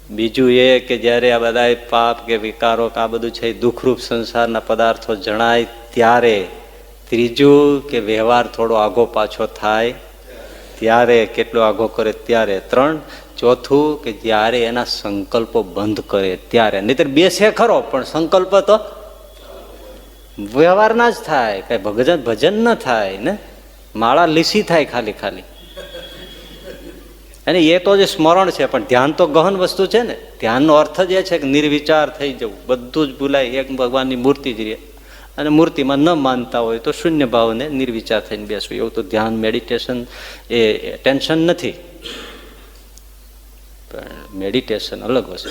બીજું એ કે જ્યારે આ બધા પાપ કે વિકારો આ બધું છે દુઃખરૂપ સંસારના પદાર્થો જણાય ત્યારે. ત્રીજું કે વ્યવહાર થોડો આઘો પાછો થાય ત્યારે, કેટલો આઘો કરે ત્યારે. 3 ચોથું કે જ્યારે એના સંકલ્પો બંધ કરે ત્યારે. નહીતર બેસે ખરો પણ સંકલ્પ તો વ્યવહારના જ થાય, કઈ ભજન ન થાય ને. માળા લીસી થાય ખાલી. અને એ તો જે સ્મરણ છે, પણ ધ્યાન તો ગહન વસ્તુ છે ને. ધ્યાનનો અર્થ જ એ છે કે નિર્વિચાર થઈ જવું, બધું જ ભૂલાય, એક ભગવાનની મૂર્તિ જ રહે. અને મૂર્તિમાં ન માનતા હોય તો શૂન્ય ભાવને નિર્વિચાર થઈને બેસવું, એવું તો ધ્યાન મેડિટેશન એ ટેન્શન નથી. પણ મેડિટેશન અલગ વસ્તુ.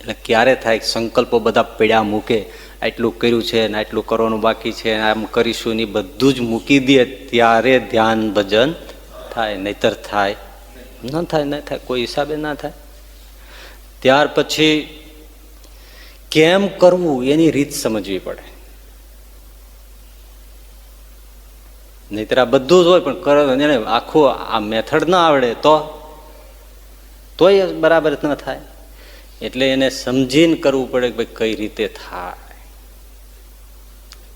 એટલે ક્યારે થાય સંકલ્પો બધા પડ્યા મૂકે, આટલું કર્યું છે ને આટલું કરવાનું બાકી છે, આમ કરીશું ને બધું જ મૂકી દે ત્યારે ધ્યાન ભજન થાય, નહીતર થાય ન થાય, ન થાય, કોઈ હિસાબે ના થાય. ત્યાર પછી કેમ કરવું એની રીત સમજવી પડે. નહીતર આ બધું જ હોય પણ એને આખું આ મેથડ ના આવડે તોય બરાબર ન થાય. એટલે એને સમજીને કરવું પડે કે ભાઈ કઈ રીતે થાય.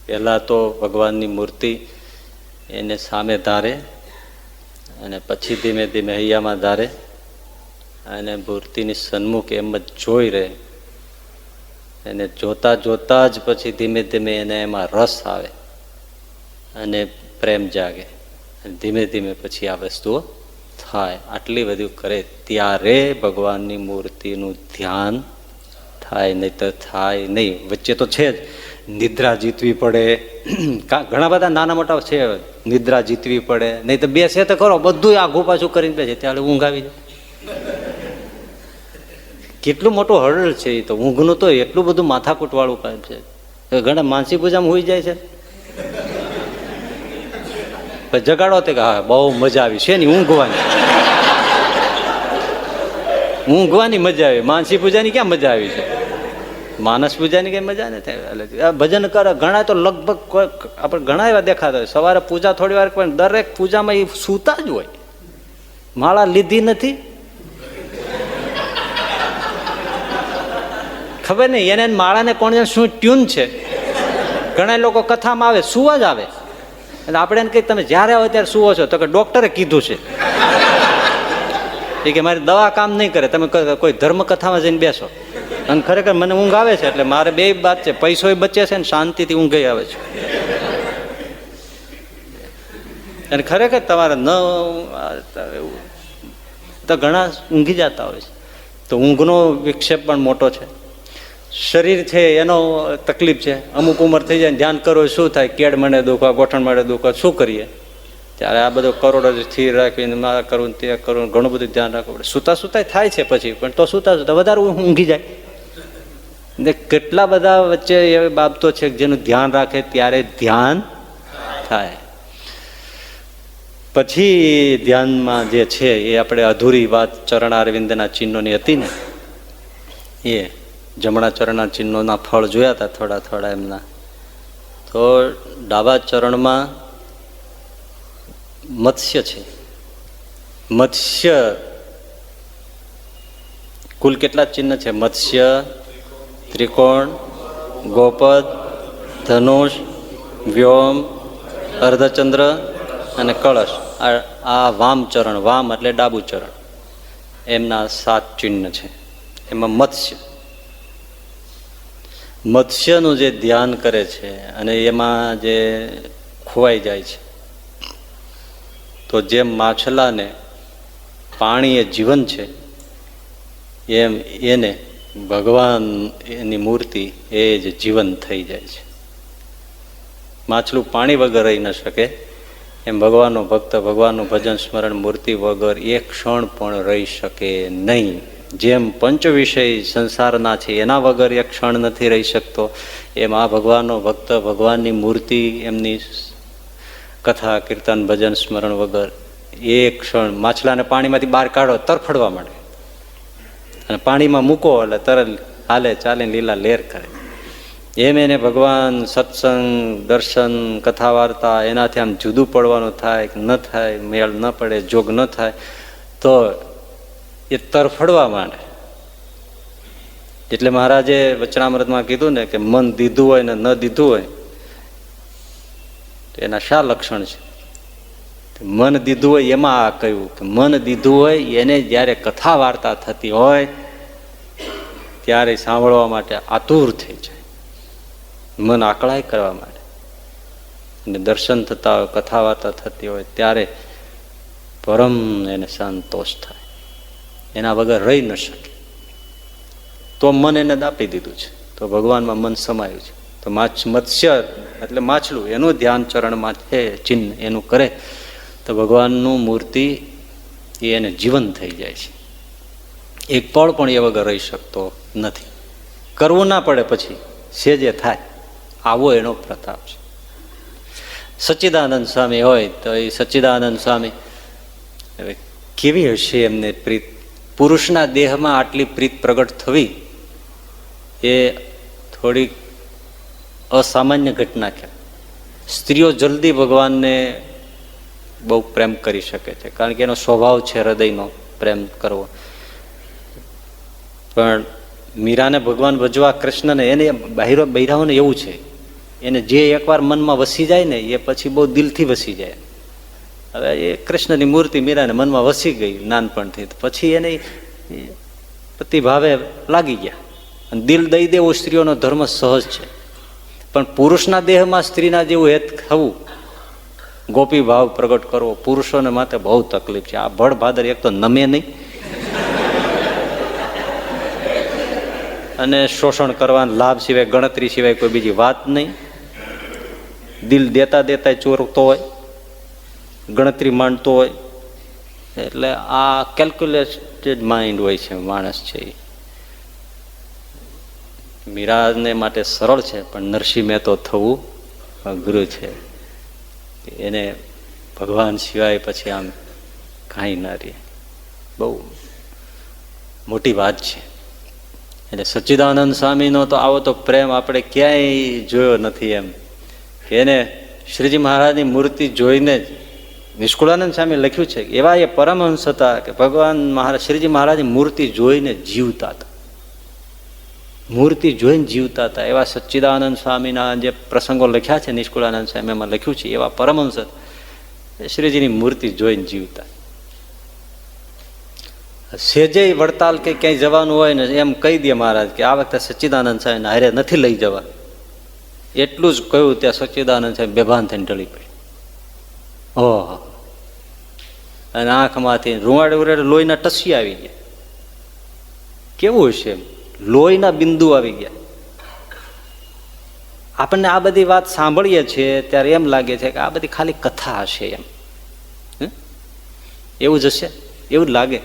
પહેલા તો ભગવાનની મૂર્તિ એને સામે ધારે અને પછી ધીમે ધીમે હૈયામાં ધારે અને મૂર્તિની સન્મુખ એમ જ જોઈ રહે. એને જોતા જોતા જ પછી ધીમે ધીમે એને એમાં રસ આવે અને પ્રેમ જાગે, અને ધીમે ધીમે પછી આ વસ્તુઓ થાય. આટલી બધું કરે ત્યારે ભગવાનની મૂર્તિનું ધ્યાન થાય, નહીં તો થાય નહીં. વચ્ચે તો છે જ નિદ્રા જીતવી પડે, ઘણા બધા નાના મોટા છે, નિદ્રા જીતવી પડે, નહીં તો બેસે તો ખરો બધું આઘું પાછું કરીને બેસે ત્યારે ઊંઘ આવી જાય. કેટલું મોટું હર્ડલ છે એ તો. ઊંઘનું તો એટલું બધું માથાકૂટ વાળું કામ છે. ઘણા માનસી પૂજામાં હોઈ જાય છે, જગાડો તે કે હા બહુ મજા આવી છે ને ઊંઘવાની. ઊંઘવાની મજા આવી, માનસી પૂજાની ક્યાં મજા આવી છે? માનસ પૂજાની કઈ મજા નથી. ભજન કરે ઘણા તો લગભગ આપણે ઘણા એવા દેખાતા હોય, સવારે પૂજા થોડી વાર પણ દરેક પૂજામાં એ સૂતા જ હોય. માળા લીધી નથી ખબર નહીં એને માળાને કોણ શું ટ્યુન છે. ઘણા લોકો કથામાં આવે સુવા જ આવે, એટલે આપણે એને કહીએ તમે જ્યારે આવો ત્યારે સુવો છો, તો કે ડોક્ટરે કીધું છે એ કે મારી દવા કામ નહીં કરે, તમે કોઈ ધર્મ કથામાં જઈને બેસો. અને ખરેખર મને ઊંઘ આવે છે, એટલે મારે બે વાત છે, પૈસો બચે છે ને શાંતિથી ઊંઘ આવે છે. અને ખરેખર તમારે ન તો ઘણા ઊંઘી જતા હોય છે. તો ઊંઘનો વિક્ષેપ પણ મોટો છે. શરીર છે એનો તકલીફ છે. અમુક ઉંમર થઈ જાય ધ્યાન કરવું શું થાય, કેડ મને દુખવા, ગોઠણ મળે દુખવા, શું કરીએ? ત્યારે આ બધું કરોડો સ્થિર રાખીને મારા કરવું તે કરવું, ઘણું બધું ધ્યાન રાખવું પડે. સૂતા સૂતા થાય છે પછી, પણ તો સૂતા સૂતા વધારે ઊંઘી જાય. ને કેટલા બધા વચ્ચે એવી બાબતો છે જેનું ધ્યાન રાખે ત્યારે ધ્યાન થાય. પછી ધ્યાનમાં જે છે એ આપણે અધૂરી વાત ચરણ અરવિંદના ચિહ્નોની હતી ને, એ જમણા ચરણના ચિહ્નોના ફળ જોયા હતા થોડા થોડા એમના. તો ડાબા ચરણમાં મત્સ્ય છે. મત્સ્ય કુલ કેટલા ચિહ્ન છે? મત્સ્ય, ત્રિકોણ, ગોપદ, ધનુષ, વ્યોમ, અર્ધચંદ્ર અને કળશ. આ વામ ચરણ, વામ એટલે ડાબુ ચરણ, એમના 7 ચિહ્ન છે. એમાં મત્સ્યનું જે ધ્યાન કરે છે અને એમાં જે ખોવાઈ જાય છે, તો જેમ માછલાને પાણી એ જીવન છે, એમ એને ભગવાન એની મૂર્તિ એ જ જીવન થઈ જાય છે. માછલું પાણી વગર રહી ન શકે, એમ ભગવાનનો ભક્ત ભગવાનનું ભજન સ્મરણ મૂર્તિ વગર એક ક્ષણ પણ રહી શકે નહીં. જેમ પંચ વિષય સંસારના છે એના વગર એક ક્ષણ નથી રહી શકતો, એમ આ ભગવાનનો ભક્ત ભગવાનની મૂર્તિ એમની કથા કીર્તન ભજન સ્મરણ વગર એક ક્ષણ. માછલાને પાણીમાંથી બહાર કાઢો તરફડવા માંડે, અને પાણીમાં મૂકો એટલે તરત હાલે ચાલે લીલા લેર કરે. એમ એને ભગવાન સત્સંગ દર્શન કથા વાર્તા એનાથી આમ જુદું પડવાનું થાય કે ન થાય, મેળ ન પડે, જોગ ન થાય, તો એ તરફડવા માંડે. એટલે મહારાજે વચનામૃતમાં કીધું ને કે મન દીધું હોય ને ન દીધું હોય તો એના શા લક્ષણ છે? મન દીધું હોય એમાં આ કહ્યું કે મન દીધું હોય એને જ્યારે કથા વાર્તા થતી હોય ત્યારે સાંભળવા માટે આતુર થઈ જાય, મન આકળાય કરવા માટે. અને દર્શન થતા હોય, કથા વાર્તા થતી હોય ત્યારે પરમ એને સંતોષ થાય, એના વગર રહી ન શકે. તો મન એને દાપી દીધું છે, તો ભગવાનમાં મન સમાયું છે. તો મત્સ્ય એટલે માછલું, એનું ધ્યાન ચરણમાં છે, ચિહ્ન એનું કરે તો ભગવાનનું મૂર્તિ એ એને જીવન થઈ જાય છે. એક પળ પણ એ વગર રહી શકતો નથી. કરવું ના પડે પછી સેજે થાય, આવો એનો પ્રતાપ છે. સચ્ચિદાનંદ સ્વામી હોય તો એ સચ્ચિદાનંદ સ્વામી હવે કેવી હશે એમને પ્રીત, પુરુષના દેહમાં આટલી પ્રીત પ્રગટ થવી એ થોડીક અસામાન્ય ઘટના છે. સ્ત્રીઓ જલ્દી ભગવાનને બહુ પ્રેમ કરી શકે છે, કારણ કે એનો સ્વભાવ છે હૃદયનો પ્રેમ કરવો. પણ મીરાને ભગવાન ભજવા, કૃષ્ણને, એને બૈરાઓને એવું છે, એને જે એકવાર મનમાં વસી જાય ને એ પછી બહુ દિલથી વસી જાય. હવે એ કૃષ્ણની મૂર્તિ મીરાને મનમાં વસી ગઈ નાનપણથી, પછી એને પતિભાવે લાગી ગયા. અને દિલ દઈ દેવું સ્ત્રીઓનો ધર્મ સહજ છે, પણ પુરુષના દેહમાં સ્ત્રીના જેવું હેત થવું, ગોપી ભાવ પ્રગટ કરવો પુરુષોને માટે બહુ તકલીફ છે. આ ભળ ભાદર એક તો નમે નહીં, અને શોષણ કરવાના લાભ સિવાય, ગણતરી સિવાય કોઈ બીજી વાત નહીં. દિલ દેતા દેતા ચોરતો હોય, ગણતરી માંડતો હોય, એટલે આ કેલ્ક્યુલેટેડ માઇન્ડ હોય છે માણસ છે. મીરાને માટે સરળ છે, પણ નરસિંહ મહેતો થવું અઘરું છે. એને ભગવાન સિવાય પછી આમ કાંઈ ના રહે, બહુ મોટી વાત છે. એટલે સચ્ચિદાનંદ સ્વામીનો તો આવો તો પ્રેમ આપણે ક્યાંય જોયો નથી. એમ કે એને શ્રીજી મહારાજની મૂર્તિ જોઈને જ નિષ્કુળાનંદ સ્વામી લખ્યું છે, એવા એ પરમહંસ હતા કે ભગવાન મહારાજ શ્રીજી મહારાજની મૂર્તિ જોઈને જીવતા હતા, મૂર્તિ જોઈને જીવતા હતા. એવા સચ્ચિદાનંદ સ્વામીના જે પ્રસંગો લખ્યા છે નિષ્કુળાનંદ સ્વામી એમાં લખ્યું છે, એવા પરમહંસ શ્રીજીની મૂર્તિ જોઈને જીવતા. સેજે વડતાલ કે ક્યાંય જવાનું હોય ને એમ કહી દે મહારાજ કે આ વખતે સચ્ચિદાનંદ સ્વામીને હારે નથી લઈ જવા, એટલું જ કહ્યું ત્યાં સચ્ચિદાનંદ સાહેબ બેભાન થઈને ઢળી પડ્યું. ઓહો! અને આંખમાંથી રૂવાડે ઉરાડે લોહીના ટસી આવી ગયા. કેવું હશે એમ, લોહીના બિંદુ આવી ગયા. આપણને આ બધી વાત સાંભળીએ છીએ ત્યારે એમ લાગે છે કે આ બધી ખાલી કથા હશે એમ, એવું જ હશે એવું જ લાગે.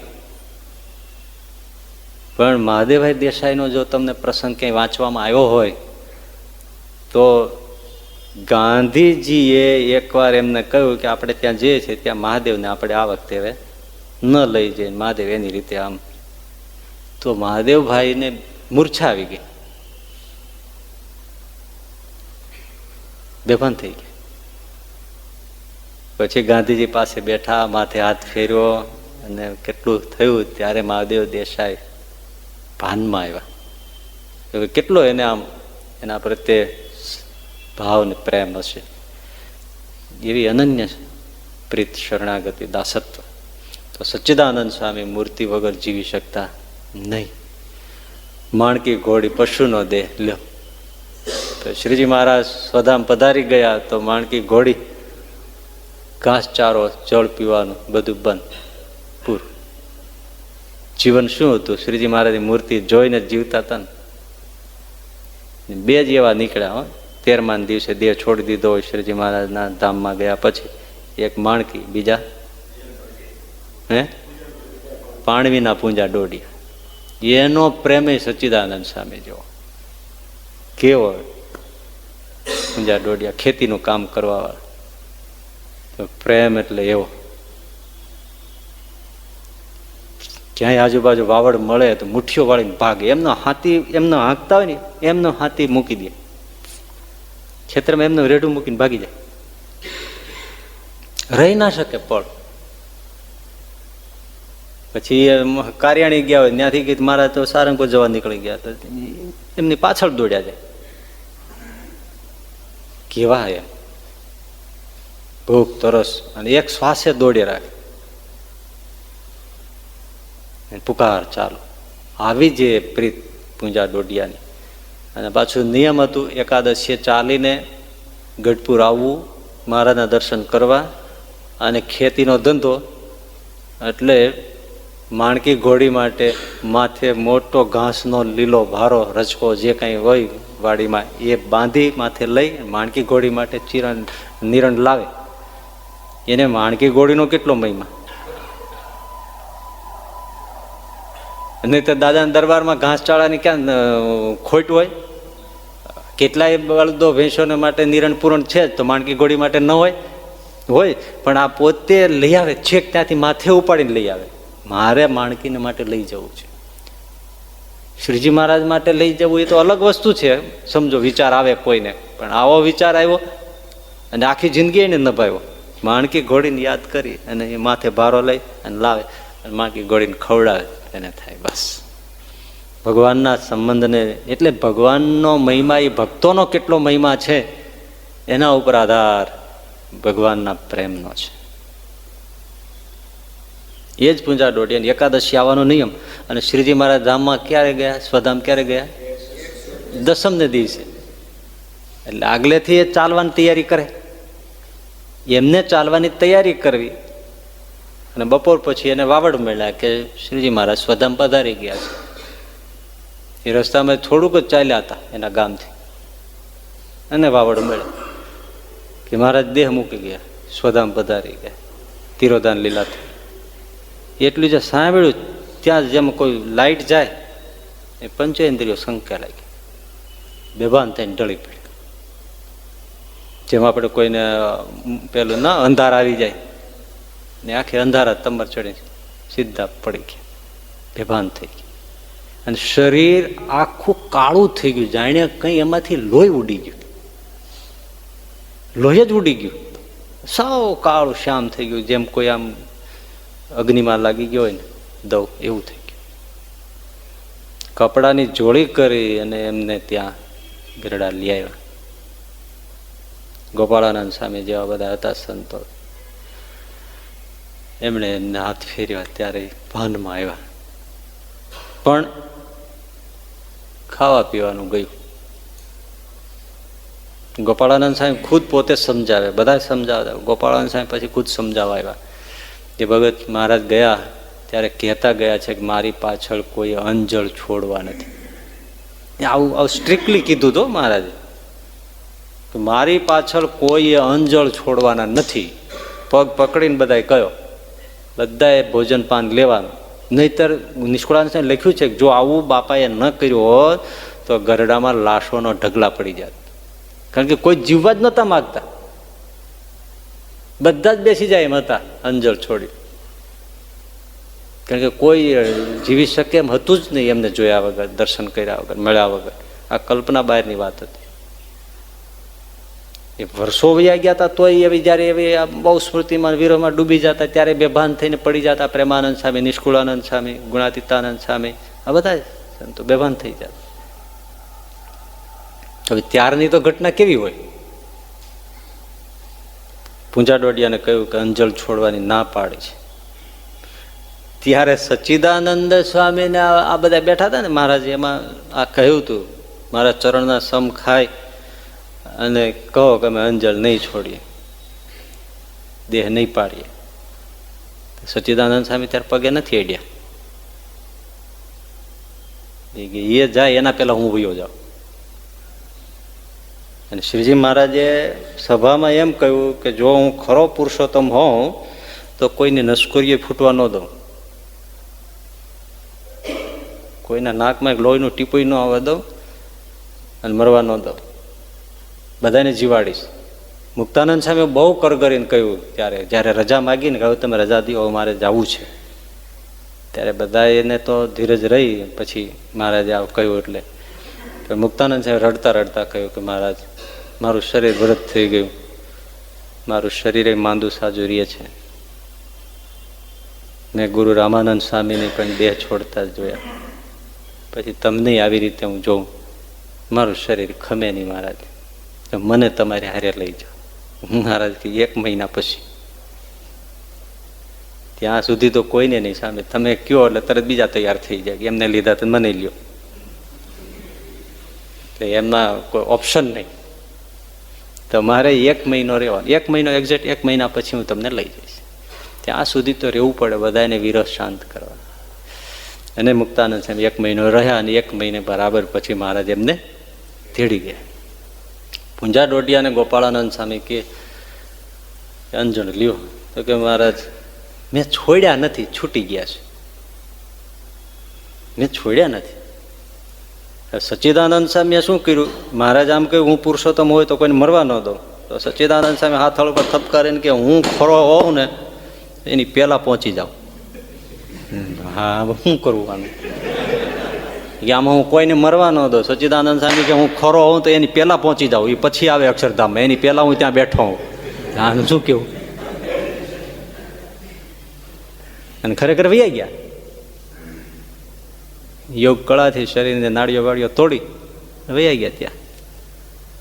પણ મહાદેવભાઈ દેસાઈનો જો તમને પ્રસંગ ક્યાંય વાંચવામાં આવ્યો હોય તો ગાંધીજીએ એકવાર એમને કહ્યું કે આપણે ત્યાં જઈએ છીએ ત્યાં મહાદેવને આપણે આ વખતે હવે ન લઈ જઈએ. મહાદેવ એની રીતે આમ, તો મહાદેવભાઈને મૂર્છા આવી ગઈ, બેભાન થઈ ગયા. પછી ગાંધીજી પાસે બેઠા, માથે હાથ ફેર્યો અને કેટલું થયું ત્યારે મહાદેવ દેસાઈ ભાનમાં આવ્યા. કેટલો એને આમ એના પ્રત્યે ભાવ ને પ્રેમ હશે, એવી અનન્ય પ્રીત શરણાગતિ દાસત્વ. તો સચ્ચિદાનંદ સ્વામી મૂર્તિ વગર જીવી શકતા નહીં. માણકી ઘોડી પશુનો દેહ લ્યો, તો શ્રીજી મહારાજ સ્વધામ પધારી ગયા તો માણકી ઘોડી, ઘાસ ચારો, જળ પીવાનું બધું બંધ, પૂરું. જીવન શું હતું? શ્રીજી મહારાજની મૂર્તિ જોઈને જીવતા હતા ને. બે જ એવા નીકળ્યા હો, 13મા દિવસે દેહ છોડી દીધો હોય શ્રીજી મહારાજના ધામમાં ગયા પછી. એક માણકી, બીજા પાણવીના પૂંજા ડોડિયા. એનો પ્રેમ સચ્ચિદાનંદ સ્વામી જેવો, કેવો પૂંજા ડોડિયા, ખેતીનું કામ કરવા વાળા, પ્રેમ એટલે એવો. ક્યાંય આજુબાજુ વાવડ મળે તો મુઠ્ઠીઓ વાળીને ભાગે. એમનો હાથી એમનો હાંકતા હોય ને એમનો હાથી મૂકી દે ખેતરમાં, એમનું રેઢું મૂકીને ભાગી જાય, રહી ના શકે પળ. પછી કાર્યાણી ગયા હોય ત્યાંથી ગીત મારા તો સારંગપુર જવા નીકળી ગયા તો એમની પાછળ દોડ્યા જાય. કેવા એમ ભૂખ તરસ અને એક શ્વાસે દોડી રાખે, પુકાર ચાલો. આવી જે પ્રીત પૂંજા ડોડિયાની. અને પાછું નિયમ હતું એકાદશીએ ચાલીને ગઢપુર આવવું, મહારાજના દર્શન કરવા, અને ખેતીનો ધંધો એટલે માણકી ઘોડી માટે માથે મોટો ઘાસનો લીલો ભારો રચકો જે કંઈ હોય વાડીમાં એ બાંધી માથે લઈ માણકી ઘોડી માટે નિરણ લાવે. એને માણકી ઘોડીનો કેટલો મહિમા! નહીં તો દાદાના દરબારમાં ઘાસચાળાની ક્યાં ખોટ હોય? કેટલાય બળદો ભેંસોને માટે નિરણ પૂરણ છે જ, તો માણકી ઘોડી માટે ન હોય? હોય. પણ આ પોતે લઈ આવે, છેક ત્યાંથી માથે ઉપાડીને લઈ આવે. મારે માણકીને માટે લઈ જવું છે. શ્રીજી મહારાજ માટે લઈ જવું એ તો અલગ વસ્તુ છે, સમજો વિચાર આવે કોઈને. પણ આવો વિચાર આવ્યો અને આખી જિંદગી એને નભાવ્યો. માણકી ઘોડીને યાદ કરી અને એ માથે ભારો લઈ અને લાવે અને માણકી ઘોડીને ખવડાવે, એને થાય બસ. ભગવાનના સંબંધને એટલે ભગવાનનો મહિમા એ ભક્તોનો કેટલો મહિમા છે એના ઉપર આધાર ભગવાનના પ્રેમનો છે. એ જ પૂંજા ડોડિયાની એકાદશી આવવાનો નિયમ. અને શ્રીજી મહારાજ ધામમાં ક્યારે ગયા? સ્વધામ ક્યારે ગયા? દસમને દિવસે. એટલે આગલેથી એ ચાલવાની તૈયારી કરે, એમને ચાલવાની તૈયારી કરવી. અને બપોર પછી એને વાવડ મળ્યા કે શ્રીજી મહારાજ સ્વધામ પધારી ગયા છે. એ રસ્તામાં થોડુંક જ ચાલ્યા હતા એના ગામથી, અને વાવડ મળ્યા કે મહારાજ દેહ મૂકી ગયા, સ્વધામ પધારી ગયા, તિરોધાન લીલાથી. એટલું જે સાંભળ્યું ત્યાં જેમ કોઈ લાઇટ જાય એ પંચેન્દ્રિયો શંકા લાગી, બેભાન થઈને ઢળી પડી. જેમ આપણે કોઈને પેલું ના અંધાર આવી જાય ને આખી અંધારા તમર ચડી સીધા પડી ગયા, બેભાન થઈ ગયા. અને શરીર આખું કાળું થઈ ગયું, જાણે કંઈ એમાંથી લોહી ઉડી ગયું, લોહી જ ઉડી ગયું, સાવ કાળું શ્યામ થઈ ગયું, જેમ કોઈ આમ અગ્નિમાં લાગી ગયો હોય ને દવ, એવું થઈ ગયું. કપડાની જોડી કરી અને એમને ત્યાં ગરડા લઈ આવ્યા. ગોપાળાનંદ સ્વામી જેવા બધા હતા સંતો, એમણે એમને હાથ ફેર્યા ત્યારે ભાનમાં આવ્યા. પણ ખાવા પીવાનું ગયું. ગોપાળાનંદ સ્વામી ખુદ પોતે સમજાવે, બધા સમજાવતા. ગોપાળાનંદ સ્વામી પછી ખુદ સમજાવવા આવ્યા. જે ભગત મહારાજ ગયા ત્યારે કહેતા ગયા છે કે મારી પાછળ કોઈ અંજળ છોડવા નથી. આવું સ્ટ્રિક્ટલી કીધું તો મહારાજે, કે મારી પાછળ કોઈ અંજળ છોડવાના નથી. પગ પકડીને બધાએ કહ્યો, બધાએ ભોજન પાન લેવાનું. નહીતર નિષ્કુળાનંદ લખ્યું છે કે જો આવું બાપાએ ન કર્યું હોત તો ગરડામાં લાશોનો ઢગલા પડી જાત. કારણ કે કોઈ જીવવા જ નહોતા માગતા, બધા જ બેસી જાય એમ હતા અંજળ છોડી. કારણ કે કોઈ જીવી શકે એમ હતું જ નહીં એમને જોયા વગર, દર્શન કર્યા વગર, મળ્યા વગર. આ કલ્પના બહારની વાત હતી. એ વર્ષો વયા ગયા હતા તોય એવી જયારે એવી બહુ સ્મૃતિમાં વીરોમાં ડૂબી જતા ત્યારે બેભાન થઈને પડી જતા. પ્રેમાનંદ સ્વામી, નિષ્કુળાનંદ સ્વામી, ગુણાતીતાનંદ સ્વામી, આ બધા સંતો બેભાન થઈ જતા. હવે ત્યારની તો ઘટના કેવી હોય? પૂંજા ડોડિયાને કહ્યું કે અંજળ છોડવાની ના પાડી છે. ત્યારે સચ્ચિદાનંદ સ્વામીને આ બધા બેઠા હતા ને મહારાજ, એમાં આ કહ્યું હતું મારા ચરણના સમ ખાય અને કહો કે અમે અંજળ નહીં છોડીએ, દેહ નહીં પાડીએ. સચ્ચિદાનંદ સ્વામી ત્યારે પગે નથી અડ્યા. એ જાય એના પહેલા હું વયો જાઉં. અને શ્રીજી મહારાજે સભામાં એમ કહ્યું કે જો હું ખરો પુરુષોત્તમ હોઉં તો કોઈને નસકોરીએ ફૂટવા ન દઉં, કોઈના નાકમાં એક લોહીનું ટીપું ન આવવા દઉં અને મરવા ન દઉં, બધાને જીવાડીશ. મુક્તાનંદ સામે બહુ કરગરીને કહ્યું ત્યારે, જ્યારે રજા માગીને કહ્યું તમે રજા દો મારે જવું છે. ત્યારે બધા એને તો ધીરજ રહી. પછી મહારાજે આવું કહ્યું એટલે મુક્તાનંદ સાહેબ રડતા રડતા કહ્યું કે મહારાજ મારું શરીર વ્રત થઈ ગયું, મારું શરીર માંદું સાજુ રહે છે. મેં ગુરુ રામાનંદ સ્વામીને પણ દેહ છોડતા જ જોયા, પછી તમને આવી રીતે હું જોઉં, મારું શરીર ખમે નહીં મહારાજ, મને તમારે હારે લઈ જાઓ. મહારાજ કે 1 મહિના પછી. ત્યાં સુધી તો કોઈને નહીં સામે, તમે કયો એટલે તરત બીજા તૈયાર થઈ જાય, એમને લીધા તો મને લ્યો. એમના કોઈ ઓપ્શન નહીં. તમારે 1 મહિનો રહેવાનો, 1 મહિનો એક્ઝેક્ટ 1 મહિના પછી હું તમને લઈ જઈશ. ત્યાં સુધી તો રહેવું પડે, બધાને વિરહ શાંત કરવા. અને મુક્તાનંદ સ્વામી 1 મહિનો રહ્યા અને 1 મહિને બરાબર પછી મહારાજ એમને તેડી ગયા. પૂંજા ડોડિયા અને ગોપાળાનંદ સ્વામી કે અંજણ લ્યો, તો કે મહારાજ મેં છોડ્યા નથી, છૂટી ગયા છે, મેં છોડ્યા નથી. સચ્ચિદાનંદ સ્વામીએ શું કર્યું? મહારાજ આમ કહ્યું હું પુરુષોત્તમ હોય તો કોઈને મરવા ન દઉં. તો સચ્ચિદાનંદ સ્વામી હાથળ ઉપર થપકારીને કે હું ખરો હોઉં ને એની પહેલા પહોંચી જાઉં. હા, શું કરવું આનું? કે આમાં હું કોઈને મરવા ન દઉં. સચ્ચિદાનંદ સ્વામી કે હું ખરો હોઉં તો એની પહેલા પહોંચી જાઉં, એ પછી આવે અક્ષરધામમાં, એની પહેલા હું ત્યાં બેઠો હોઉં. આનું શું કેવું? અને ખરેખર વૈયા ગયા. યોગ કળાથી શરીરને નાડીઓ વાડીઓ તોડી વૈયા ગયા ત્યાં.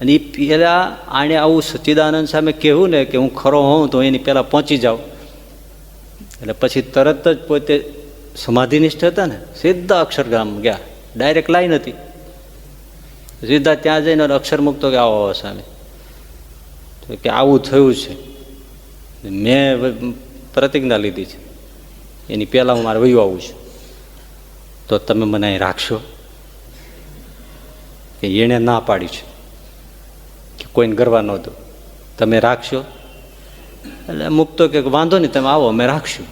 અને એ પહેલા આણે આવું સચ્ચિદાનંદ સામે કહેવું ને કે હું ખરો હોઉં તો એની પહેલા પહોંચી જાઉં, એટલે પછી તરત જ પોતે સમાધિનિષ્ઠ હતા ને, સીધા અક્ષરધામ ગયા. ડાયરેક્ટ લાઈન હતી, સીધા ત્યાં જઈને અક્ષર મૂકતો કે આવો સામે, તો કે આવું થયું છે, મેં પ્રતિજ્ઞા લીધી છે, એની પહેલાં હું મારે વયું આવું છું, તો તમે મને અહીં રાખશો? કે એણે ના પાડી છે કે કોઈને ગરવા ન દો, તમે રાખશો? એટલે મૂકતો કે વાંધો નહીં, તમે આવો, અમે રાખશું.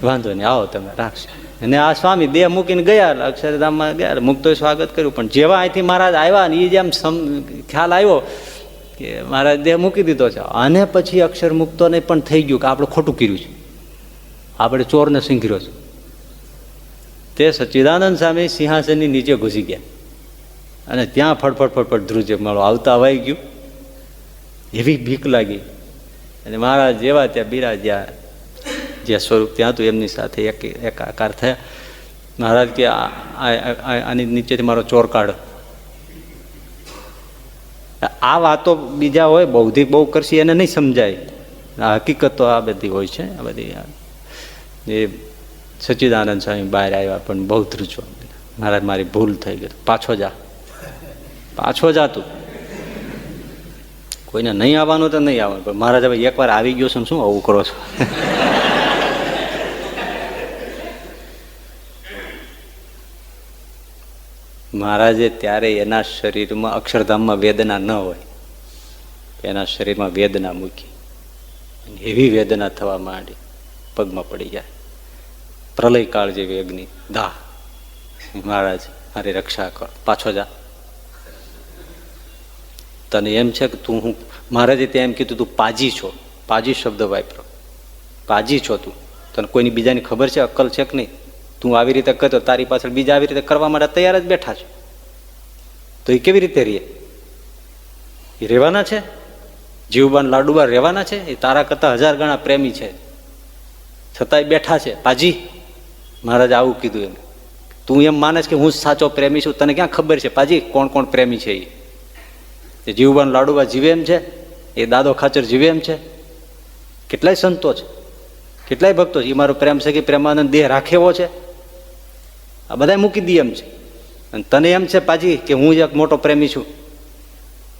વાંધો નહીં, આવો તમે રાખશો. અને આ સ્વામી દેહ મૂકીને ગયા, અક્ષરધામમાં ગયા, મુક્તોએ સ્વાગત કર્યું. પણ જેવા અહીંથી મહારાજ આવ્યા ને એ જેમ ખ્યાલ આવ્યો કે મહારાજ દેહ મૂકી દીધો છે, અને પછી અક્ષર મુક્તોને પણ થઈ ગયું કે આપણે ખોટું કર્યું છે, આપણે ચોરને સિંઘર્યો છે. તે સચ્ચિદાનંદ સ્વામી સિંહાસનની નીચે ઘૂસી ગયા અને ત્યાં ફટફટ ફટફટ ધ્રુજે માળો આવતા અવાઈ ગયું. એવી બીક લાગી અને મહારાજ જેવા ત્યાં બિરાજ્યા, જે સ્વરૂપ ત્યાં હતું એમની સાથે એકાકાર થયા. મહારાજ કે આની નીચેથી મારો ચોર કાઢો. આ વાતો બીજા હોય, બૌદ્ધિક બહુ કરશી એને નહીં સમજાય. આ હકીકત તો આ બધી હોય છે. આ બધી એ સચ્ચિદાનંદ સ્વામી બહાર આવ્યા પણ બહુ ધ્રુજવા. મહારાજ મારી ભૂલ થઈ ગઈ, પાછો જા, પાછો જા તું. કોઈને નહીં આવવાનું તો નહીં આવવાનું, પણ મહારાજ હવે એકવાર આવી ગયો છે ને શું આવું કરો છો? મહારાજે ત્યારે એના શરીરમાં અક્ષરધામમાં વેદના ન હોય, એના શરીરમાં વેદના મૂકી, એવી વેદના થવા માંડી, પગમાં પડી જાય. પ્રલય કાળ જેવી અગ્નિ દાહ. મહારાજ મારી રક્ષા કર, પાછો જા. તને એમ છે કે તું, હું મહારાજે ત્યાં એમ કીધું તું પાજી છો, પાજી શબ્દ વાપરો, પાજી છો તું, તને કોઈની બીજાની ખબર છે, અક્કલ છે કે નહીં? તું આવી રીતે કરતો, તારી પાછળ બીજા આવી રીતે કરવા માટે તૈયાર જ બેઠા છે, તો એ કેવી રીતે રહે? એ રહેવાના છે? જીવબાન લાડુબા રહેવાના છે? એ તારા કરતા 1000 ગણા પ્રેમી છે, છતાંય બેઠા છે. પાજી મહારાજ આવું કીધું એમ. તું એમ માને કે હું સાચો પ્રેમી છું, તને ક્યાં ખબર છે પાજી કોણ કોણ પ્રેમી છે? એ જીવબાન લાડુબા જીવે એમ છે, એ દાદો ખાચર જીવે એમ છે, કેટલાય સંતો છે, કેટલાય ભક્તો છે. એ મારો પ્રેમ સખી પ્રેમાનંદ દેહ રાખે એવો છે, આ બધા મૂકી દે એમ છે. અને તને એમ છે પાજી કે હું એક મોટો પ્રેમી છું,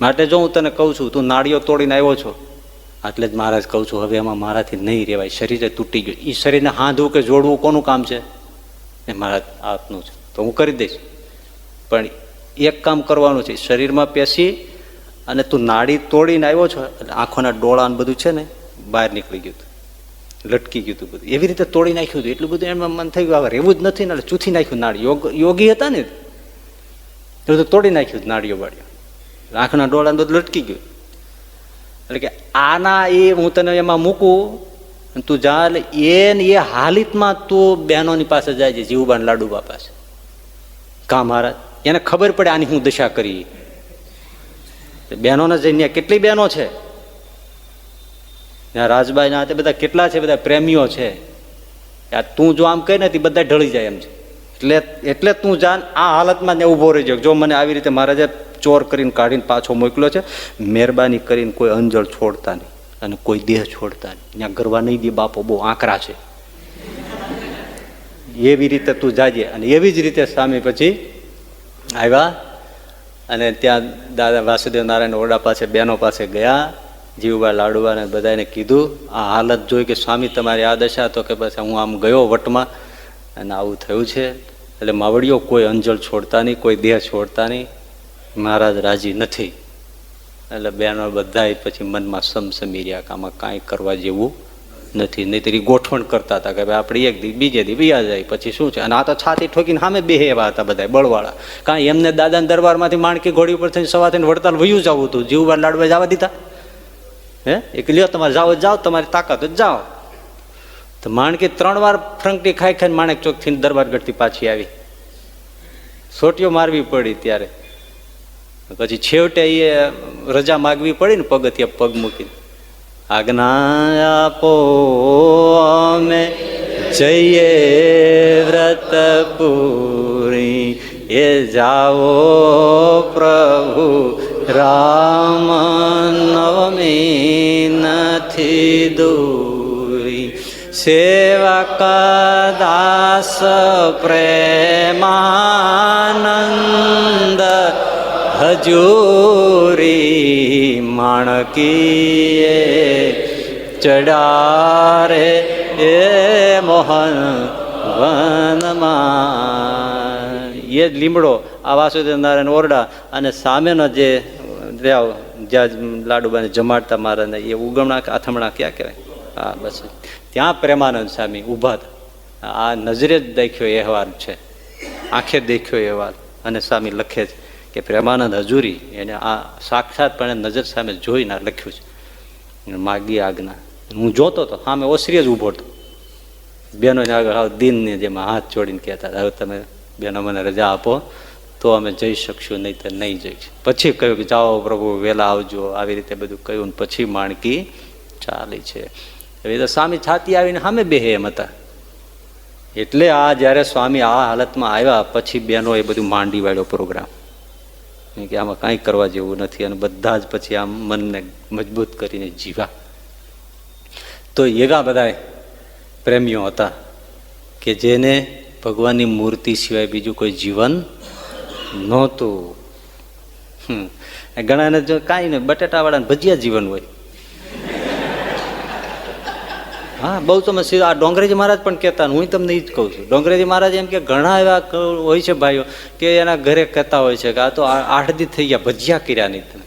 માટે જો હું તને કહું છું, તું નાળીઓ તોડીને આવ્યો છો, એટલે જ મહારાજ કહું છું હવે એમાં મારાથી નહીં રહેવાય, શરીરે તૂટી ગયું. એ શરીરને હાંધવું કે જોડવું કોનું કામ છે? એ મારા હાથનું છે, તો હું કરી દઈશ. પણ એક કામ કરવાનું છે, શરીરમાં પેશી અને તું નાડી તોડીને આવ્યો છો એટલે આંખોના ડોળા બધું છે ને બહાર નીકળી ગયું હતું, લટકી ગયું હતું બધું, એવી રીતે તોડી નાખ્યું હતું. એટલું બધું એમાં મન થઈ ગયું હવે રહેવું જ નથી ને, એટલે ચૂથી નાખ્યું નાડી. યોગી હતા ને એ બધું તોડી નાખ્યું નાડીઓ બાડીઓ, આંખના ડોળા બધું લટકી ગયું. એટલે કે આના એ હું તને એમાં મૂકું, તું જા. એટલે એ હાલિતમાં તું બહેનોની પાસે જાય છે, જીવબાન લાડુબા પાસે. કા મહારાજ એને ખબર પડે આની હું દશા કરી. બહેનોને જઈને કેટલી બહેનો છે ત્યાં, રાજબાઈ ના બધા કેટલા છે, બધા પ્રેમીઓ છે. તું જો આમ કહે ને તે બધા ઢળી જાય એમ છે. એટલે તું જા, આ હાલતમાં ને ઉભો રહી જાય. જો મને આવી રીતે મહારાજે ચોર કરીને કાઢીને પાછો મોકલ્યો છે, મહેરબાની કરીને કોઈ અંજળ છોડતા નહીં અને કોઈ દેહ છોડતા નહીં. ત્યાં ગરવા નહીં દે બાપો, બહુ આકરા છે. એવી રીતે તું જાજે. અને એવી જ રીતે સ્વામી પછી આવ્યા અને ત્યાં દાદા વાસુદેવ નારાયણ ઓરડા પાસે બહેનો પાસે ગયા. જીવબા લાડુબાને બધાને કીધું આ હાલત જોઈ કે સ્વામી તમારી આ દશા, તો કે બસ હું આમ ગયો વટમાં અને આવું થયું છે. એટલે માવડીઓ કોઈ અંજળ છોડતા નહીં, કોઈ દેહ છોડતા નહીં. મહારાજ રાજી નથી. એટલે બહેનો બધા પછી મનમાં સમસમી રહ્યા કે આમાં કાંઈ કરવા જેવું નથી. નહીંતર એ ગોઠવણ કરતા હતા કે ભાઈ આપણે એક દી બીજે દી બીયા જાય પછી શું છે. અને આ તો છાતી ઠોકીને સામે બે એવા હતા બધા બળવાળા. કાંઈ એમને દાદાના દરબારમાંથી માણકી ઘોડી ઉપર થઈને સવા થઈને વડતાલ વયું જવું હતું. જીવવા લાડવા જવા દીધા? હે એક લ્યો તમારે જાઓ જાઓ, તમારી તાકાત જ જાઓ. તો માણકી 3 વાર ફ્રંકટી ખાઈ ખાઈને માણેક ચોક થઈને દરબારગઢથી પાછી આવી. સોટીઓ મારવી પડી ત્યારે. પછી છેવટે એ રજા માગવી પડી ને પગથિયે પગ મૂકીને. આજ્ઞા આપો અમે જઈએ વ્રત પૂરી, એ જાઓ પ્રભુ રામ નવમી નથી દૂરી. સેવક દાસ પ્રેમાનંદ હજૂરી, માણકીએ ચડારે એ મોહન વનમાં. એ જ લીમડો આ વાસુદેવ નારાયણ ઓરડા અને સામેનો જે જ્યાં લાડુબાને જમાડતા મારા એ ઉગમણા આથમણા ક્યાં કહેવાય? હા બસ ત્યાં પ્રેમાનંદ સ્વામી ઊભા હતા. આ નજરે જ દેખ્યો અહેવાલ છે, આંખે દેખ્યો અહેવાલ. અને સ્વામી લખે છે કે પ્રેમાનંદ હજુરી એને આ સાક્ષાતપણે નજર સામે જોઈને લખ્યું છે. માગી આજ્ઞા. હું જોતો હતો સામે ઓસરી જ ઊભો હતો. બહેનોને આગળ હાવ દિનને જેમાં હાથ જોડીને કહેતા હવે તમે બહેનો મને રજા આપો તો અમે જઈ શકશું, નહીં તો નહીં જઈશું. પછી કહ્યું કે જાઓ પ્રભુ વહેલા આવજો, આવી રીતે બધું કહ્યું. પછી માણકી ચાલી છે. હવે તો સ્વામી છાતી આવીને સામે બેહે એમ હતા. એટલે આ જ્યારે સ્વામી આ હાલતમાં આવ્યા પછી બહેનો એ બધું માંડી વાળ્યો પ્રોગ્રામ કે આમાં કાંઈ કરવા જેવું નથી. અને બધા જ પછી આમ મનને મજબૂત કરીને જીવા. તો એવા બધા પ્રેમીઓ હતા કે જેને ભગવાનની મૂર્તિ સિવાય બીજું કોઈ જીવન નહોતું. ઘણાને જો કાંઈ નહીં, બટેટાવાળાને ભજીયા જીવન હોય. હા બહુ તમે સીધા આ ડોંગરેજી મહારાજ પણ કહેતા, હું તમને એ જ કહું છું. ડોંગરેજી મહારાજ એમ કે ઘણા એવા હોય છે ભાઈઓ કે એના ઘરે કહેતા હોય છે કે આ તો 8 દી થઈ ગયા ભજીયા કર્યા નહીં. તમે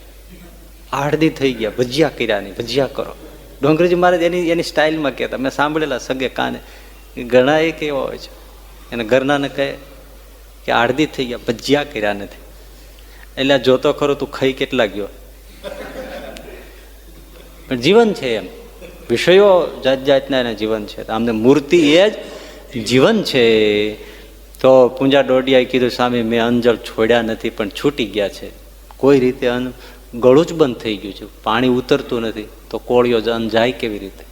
8 દી થઈ ગયા ભજીયા કર્યા નહીં, ભજીયા કરો. ડોંગરેજી મહારાજ એની સ્ટાઇલમાં કહેતા, મેં સાંભળેલા સગે કાને. ઘણા એ કેવા હોય છે એને ઘરનાને કહે કે 8 દી થઈ ગયા ભજીયા કર્યા નથી. એટલે જોતો ખરો તું ખાઈ કેટલા ગયો. પણ જીવન છે એમ, વિષયો જાત જાતના એના જીવન છે. આમને મૂર્તિ એ જ જીવન છે. તો પૂંજા ડોડિયાએ કીધું સ્વામી મેં અંજળ છોડ્યા નથી પણ છૂટી ગયા છે. કોઈ રીતે ગળું જ બંધ થઈ ગયું છે, પાણી ઉતરતું નથી, તો કોળિયો અન્ન જાય કેવી રીતે?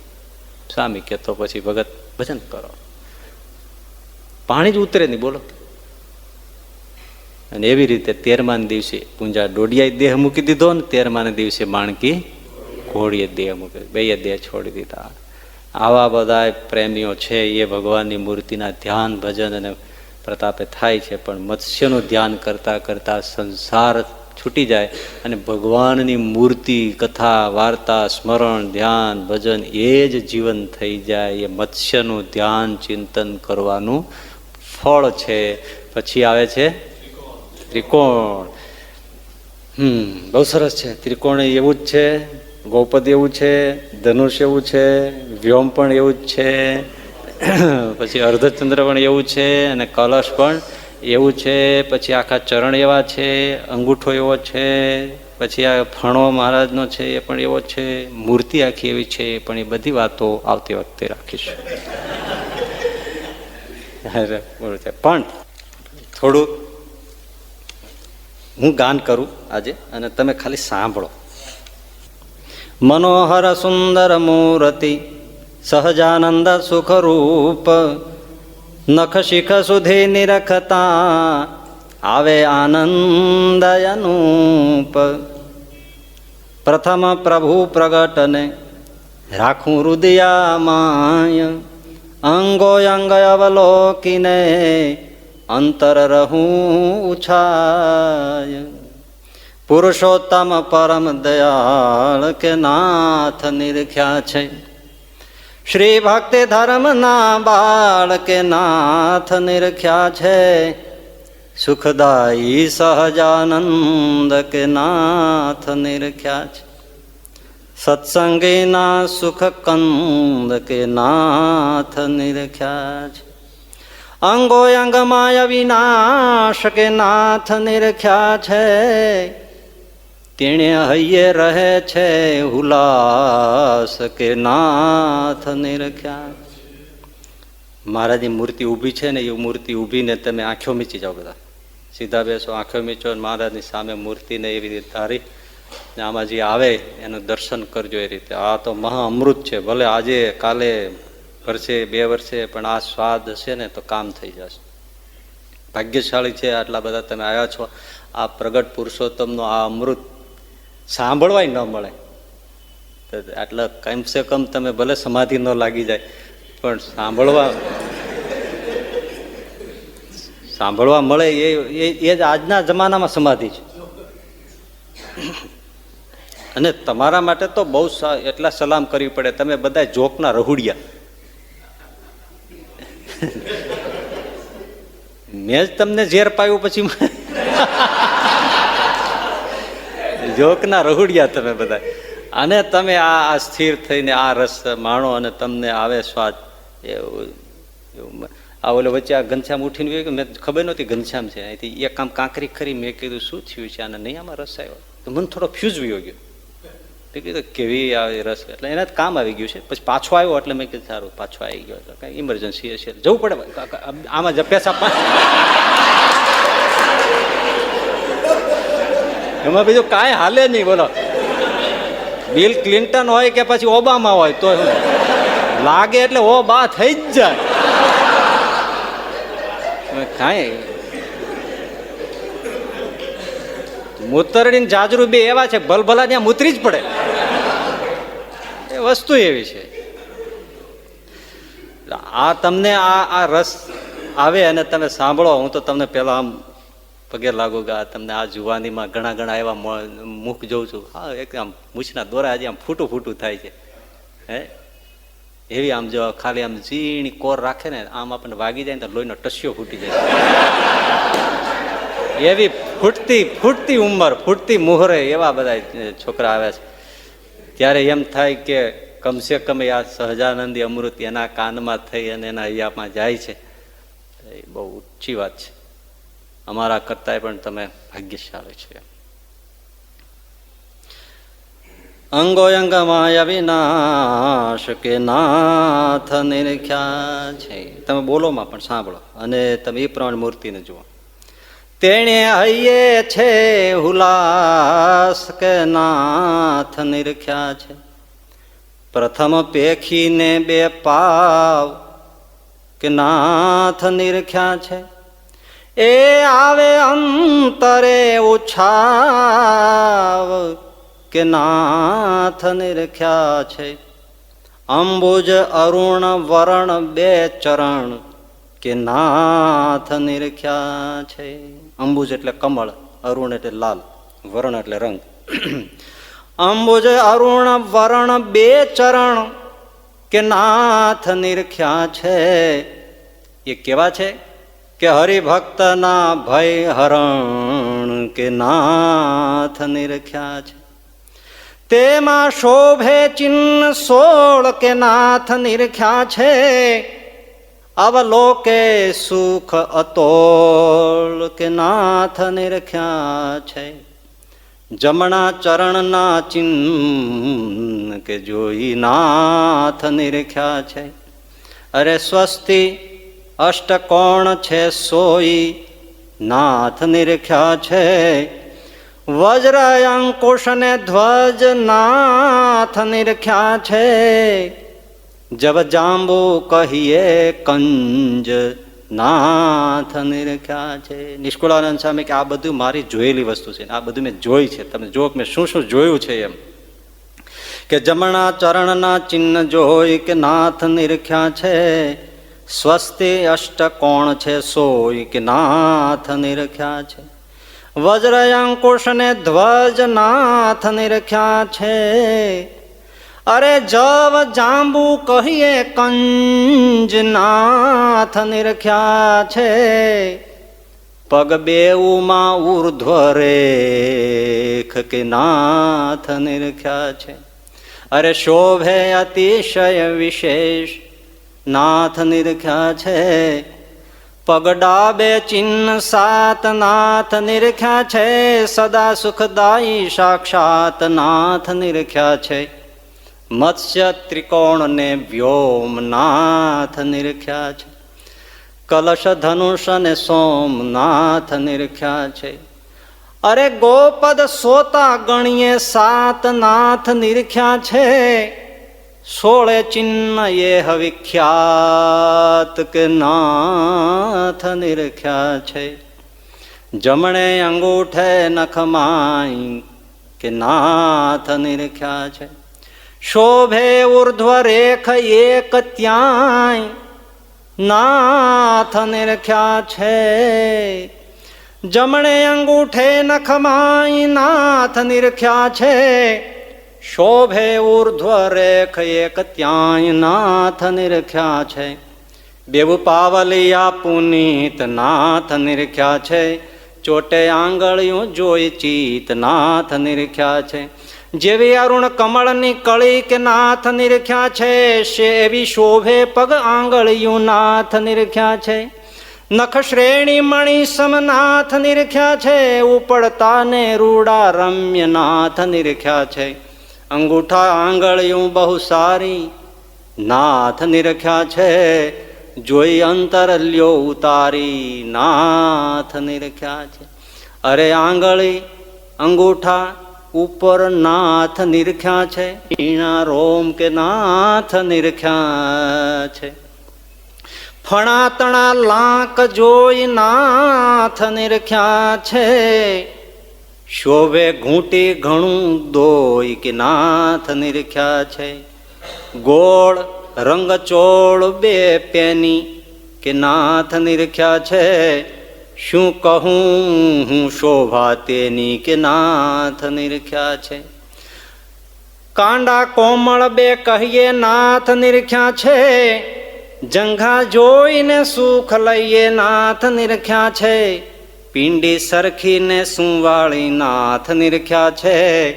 સ્વામી કે તો પછી ભગત ભજન કરો, પાણી જ ઉતરે નહીં બોલો. અને એવી રીતે 13મા દિવસે પૂંજા ડોડિયાએ દેહ મૂકી દીધો ને 13મા દિવસે માણકી ઘોડીએ દેહ મૂકી, બેય દેહ છોડી દીધા. આવા બધા પ્રેમીઓ છે એ ભગવાનની મૂર્તિના ધ્યાન ભજન અને પ્રતાપે થાય છે. પણ મત્સ્યનું ધ્યાન કરતા કરતા સંસાર છૂટી જાય અને ભગવાનની મૂર્તિ કથા વાર્તા સ્મરણ ધ્યાન ભજન એ જ જીવન થઈ જાય. એ મત્સ્યનું ધ્યાન ચિંતન કરવાનું ફળ છે. પછી આવે છે ત્રિકોણ. બહુ સરસ છે. ત્રિકોણ એવું જ છે, ગૌપદ એવું છે, ધનુષ એવું છે, વ્યોમ પણ એવું જ છે, પછી અર્ધચંદ્ર પણ એવું છે, અને કલશ પણ એવું છે. પછી આખા ચરણ એવા છે, અંગૂઠો એવો છે, પછી આ ફણો મહારાજનો છે એ પણ એવો છે, મૂર્તિ આખી એવી છે. પણ એ બધી વાતો આવતી વખતે રાખીશું. પણ થોડું હું ગાન કરું આજે અને તમે ખાલી સાંભળો. મનોહર સુંદર મૂર્તિ સહજાનંદ સુખરૂપ, નખ શિખ સુધી નિરખતા આવે આનંદ અનુપ. પ્રથમ પ્રભુ પ્રગટને રાખું હૃદયામાય, અંગો અંગ અવલોકીને અંતર રહું ઉછાય. પુરુષોત્તમ પરમ દયાળ કે નાથ નિરખ્યા છે. શ્રી ભક્તિ ધર્મના બાળ કે નાથ નિરખ્યા છે. સુખદાયી સહજાનંદ કે નાથ નિરખ્યા છે. સત્સંગીના સુખ કંદ કે નાથ નિરખ્યા છે. અંગો અંગમાં અવિનાશ કે નાથ નિરખ્યા છે. તેણે હૈયે રહે છે ઉલ્લાસ કે નાથ નિરખ્યા. મહારાજની મૂર્તિ ઊભી છે ને, એ મૂર્તિ ઊભીને તમે આંખો મીચી જાઓ. બધા સીધા બેસો, આંખો મીચો, મહારાજની સામે મૂર્તિને એવી રીતે ધારી આમાં જે આવે એનું દર્શન કરજો. એ રીતે આ તો મહા અમૃત છે. ભલે આજે કાલે વર્ષે 2 વર્ષે, પણ આ સ્વાદ હશે ને તો કામ થઈ જશે. ભાગ્યશાળી છે આટલા બધા તમે આવ્યા છો. આ પ્રગટ પુરુષોત્તમનો આ અમૃત સાંભળવાય ન મળે. આટલા કમસે કમ તમે ભલે સમાધિ ન લાગી જાય, પણ સાંભળવા મળે એ જ આજના જમાનામાં સમાધિ છે. અને તમારા માટે તો બહુ એટલા સલામ કરવી પડે. તમે બધા જોકના રહુડિયા. મેં જ તમને ઝેર પાયું પછી જોકના રહુડિયા તમે બધા. અને તમે આ સ્થિર થઈને આ રસ માણો અને તમને આવે સ્વાદ. એવું આ ઓલે વચ્ચે આ ઘનશ્યામ ઉઠીને ગયું કે મેં ખબર નહોતી ઘનશ્યામ છે. અહીંથી એક આમ કાંકરી ખરી. મેં કીધું શું થયું છે આને? નહીં, આમાં રસ આવ્યો. તો મને થોડો ફ્યુઝ વયો ગયો. મેં કીધું કેવી આવે રસ, એટલે એને જ કામ આવી ગયું છે. પછી પાછો આવ્યો એટલે મેં કીધું સારું પાછો આવી ગયો, એટલે કાંઈ ઇમરજન્સી હશે, જવું પડે. આમાં જ પૈસા એમાં બીજું કાંઈ હાલે નહીં. બોલો, બિલ ક્લિન્ટન હોય કે પછી ઓબામા હોય તો લાગે એટલે ઓ બા થઈ જ જાય. કાંઈ મૂતરડી જાજરૂ બે એવા છે, ભલભલા ત્યાં મૂતરી જ પડે. એ વસ્તુ એવી છે. આ તમને આ રસ આવે અને તમે સાંભળો. હું તો તમને પેલા આમ પગે લાગુ કે તમને આ જુવાનીમાં ઘણા એવા મુખ જોઉં છું. હા, એક આમ મૂછના દોરા હજી આમ ફૂટું થાય છે. હે એવી આમ જો ખાલી આમ ઝીણી કોર રાખે ને, આમ આપણને વાગી જાય ને તો લોહીનો ટસ્યો ફૂટી જાય. એવી ફૂટતી ઉંમર, ફૂટતી મુહરે એવા બધા છોકરા આવ્યા છે. ત્યારે એમ થાય કે કમસે કમ આ સહજાનંદી અમૃત એના કાનમાં થઈ અને એના હૈયામાં જાય છે. એ બહુ ઊંચી વાત છે. અમારા કરતાંય પણ તમે ભાગ્યશાળી છે. અંગો અંગમાં અવિનાશ કે નાથ નિરખ્યા છે. તમે બોલોમાં પણ સાંભળો અને તમે એ પ્રમાણે મૂર્તિને જુઓ. તેણે હૈયે છે હુલાસ કે નાથ નિરખ્યા છે. પ્રથમ પેખીને 2 પાવ કે નાથ નિરખ્યા છે. એ આવે અંતરે ઉછાવ કે નાથ નિરખ્યા છે. અંબુજ અરુણ વરણ 2 ચરણ કે નાથ નિરખ્યા છે. અંબુજ એટલે કમળ, અરુણ એટલે લાલ, વરણ એટલે રંગ. અંબુજ અરુણ વરણ 2 ચરણ કે નાથ નિરખ્યા છે. એ કેવા છે કે હરિભક્તના ભય હરણ કે નાથ નિરખ્યા છે. તેમાં શોભે ચિહ્ન 16 કે નાથ નિરખ્યા છે. અવલોકે સુખ અતોલ કે નાથ નિરખ્યા છે. જમણા ચરણના ચિહ્ન કે જોઈ નાથ નિરખ્યા છે. અરે સ્વસ્તિ અષ્ટકોણ છે સોઈ નાથ નિરખ્યા છે. વજ્ર અંકુશ ને ધ્વજ નાથ નિરખ્યા છે. જબ જાંબુ કહીએ કંજ નાથ નિરખ્યા છે. નિષ્કુળાનંદ સ્વામી કે આ બધું મારી જોયેલી વસ્તુ છે, આ બધું મેં જોઈ છે. તમે જો મેં શું જોયું છે એમ કે જમણા ચરણના ચિહ્ન જોઈ કે નાથ નિરખ્યા છે. સ્વસ્તિ અષ્ટકોણ છે સોઈ કે નાથ નિરખ્યા છે. વજ્ર અંકુશ ને ધ્વજ નાથ નિરખ્યા છે. અરે જવ જાંબુ કહીએ કંજ નાથ નિરખ્યા છે. પગ બેઉમાં ઉર્ધ્વ રેખ કે નાથ નિરખ્યા છે. અરે શોભે અતિશય વિશેષ નાથ નિરખ્યા છે. પગ ડાબે ચિહ્ન સાત નાથ નિરખ્યા છે. સદા સુખદાયી સાક્ષાત નાથ નિરખ્યા છે. મત્સ્ય ત્રિકોણ ને વ્યોમ નાથ નિરખ્યા છે. કલશ ધનુષ ને સોમનાથ નિરખ્યા છે. અરે ગોપદ સોતા ગણીએ સાત નાથ નિરખ્યા છે. 16 ચિહ્ન એ વિખ્યાત કે નાથ નિરખ્યા છે. જમણે અંગૂઠે નખમાઈ કે નાથ નિરખ્યા છે. શોભે ઉર્ધ્વ રેખ એક ત્યાંય નાથ નિરખ્યા છે. જમણે અંગૂઠે નખમાઈ નાથ નિરખ્યા છે. શોભે ઉર્ધ્વ રેખ એક ત્યાંય નાથ નિરખ્યા છે. બેવ પાવલિયા પુનીત નાથ નિરખ્યા છે. ચોટે આંગળીયું જોઈ ચિત નાથ નિરખ્યા છે. જેવી અરુણ કમળની કળી કે નાથ નિરખ્યા છે. એવી શોભે પગ આંગળીયું નાથ નિરખ્યા છે. નખ શ્રેણી મણિ સમનાથ નિરખ્યા છે. ઉપડતા ને રૂડા રમ્ય નાથ નિરખ્યા છે. અંગૂઠા આંગળીયું બહુ સારી નાથ નિરખ્યા છે. જોઈ અંતર લ્યો ઉતારી નાથ નિરખ્યા છે. અરે આંગળી અંગૂઠા ઉપર નાથ નિરખ્યા છે. ઈણા રોમ કે નાથ નિરખ્યા છે. ફણા તણા લાંક જોઈ નાથ નિરખ્યા છે. શોભે ઘૂંટી ઘણું દોય કે નાથ નિરખ્યા છે. ગોળ રંગ ચોળ બે પેની કે નાથ નિરખ્યા છે. શું કહું હું શોભા તેની કે નાથ નિરખ્યા છે. કાંડા કોમળ બે કહીએ નાથ નિરખ્યા છે. જંઘા જોઈને સુખ લઈએ નાથ નિરખ્યા છે. પિંડી સરખીને સુવાળી નાથ નિરખ્યા છે.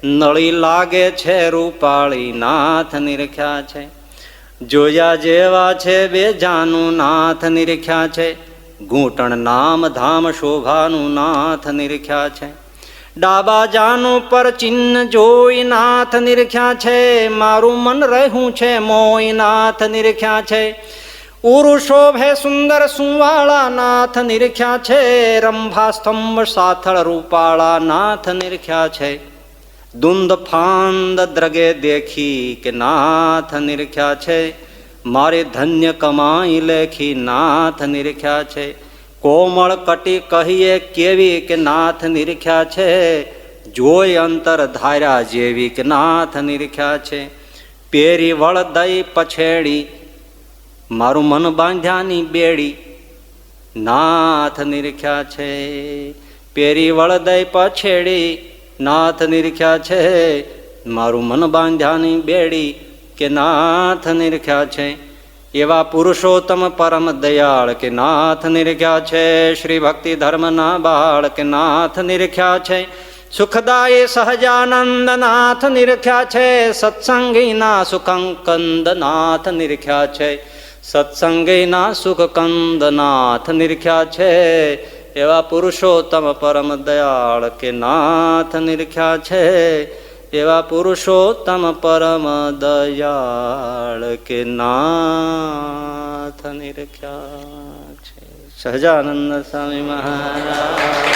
નળી લાગે છે રૂપાળી નાથ નિરખ્યા છે. જોયા જેવા છે બે જાનું નાથ નિરખ્યા છે. ઘૂંટણ નામ ધામ શોભાનું નાથ નિરખ્યા છે. ડાબા જાનું પર ચિહ્ન જોઈ નાથ નિરખ્યા છે. મારું મન રહ્યું છે મોય નાથ નિરખ્યા છે. ઉરુ શોભે સુંદર સુવાળા નાથ નિરખ્યા છે. રંભા સ્તંભ સાથળ રૂપાળા નાથ નિરખ્યા છે. દુંદ ફાંદ દ્રગે દેખી કે નાથ નિરખ્યા છે. મારે ધન્ય કમાઈ લેખી નાથ નિરખ્યા છે. કોમળ કટી કહીએ કેવી કે નાથ નિરખ્યા છે. જોઈ અંતર ધાર્યા જેવી કે નાથ નિરખ્યા છે. પેરી વળ દઈ પછેડી મારું મન બાંધ્યાની બેડી નાથ નિરખ્યા છે. પેરી વળ દઈ પછેડી નાથ નિરખ્યા છે. મારું મન બાંધ્યાની બેડી કે નાથ નિરખ્યા છે. એવા પુરુષોત્તમ પરમ દયાળ કે નાથ નિરખ્યા છે. શ્રી ભક્તિ ધર્મના બાળ કે નાથ નિરખ્યા છે. સુખદાયી સહજાનંદ નાથ નિરખ્યા છે. સત્સંગીના સુખંકંદ નાથ નિરખ્યા છે. સત્સંગીના સુખકંદ નાથ નિરખ્યા છે. એવા પુરુષોત્તમ પરમ દયાળ કે નાથ નિરખ્યા છે. એવા પુરુષોત્તમ પરમ દયાળ કે નાથ નિરખ્યા છે. સહજાનંદ સ્વામી મહારાજ.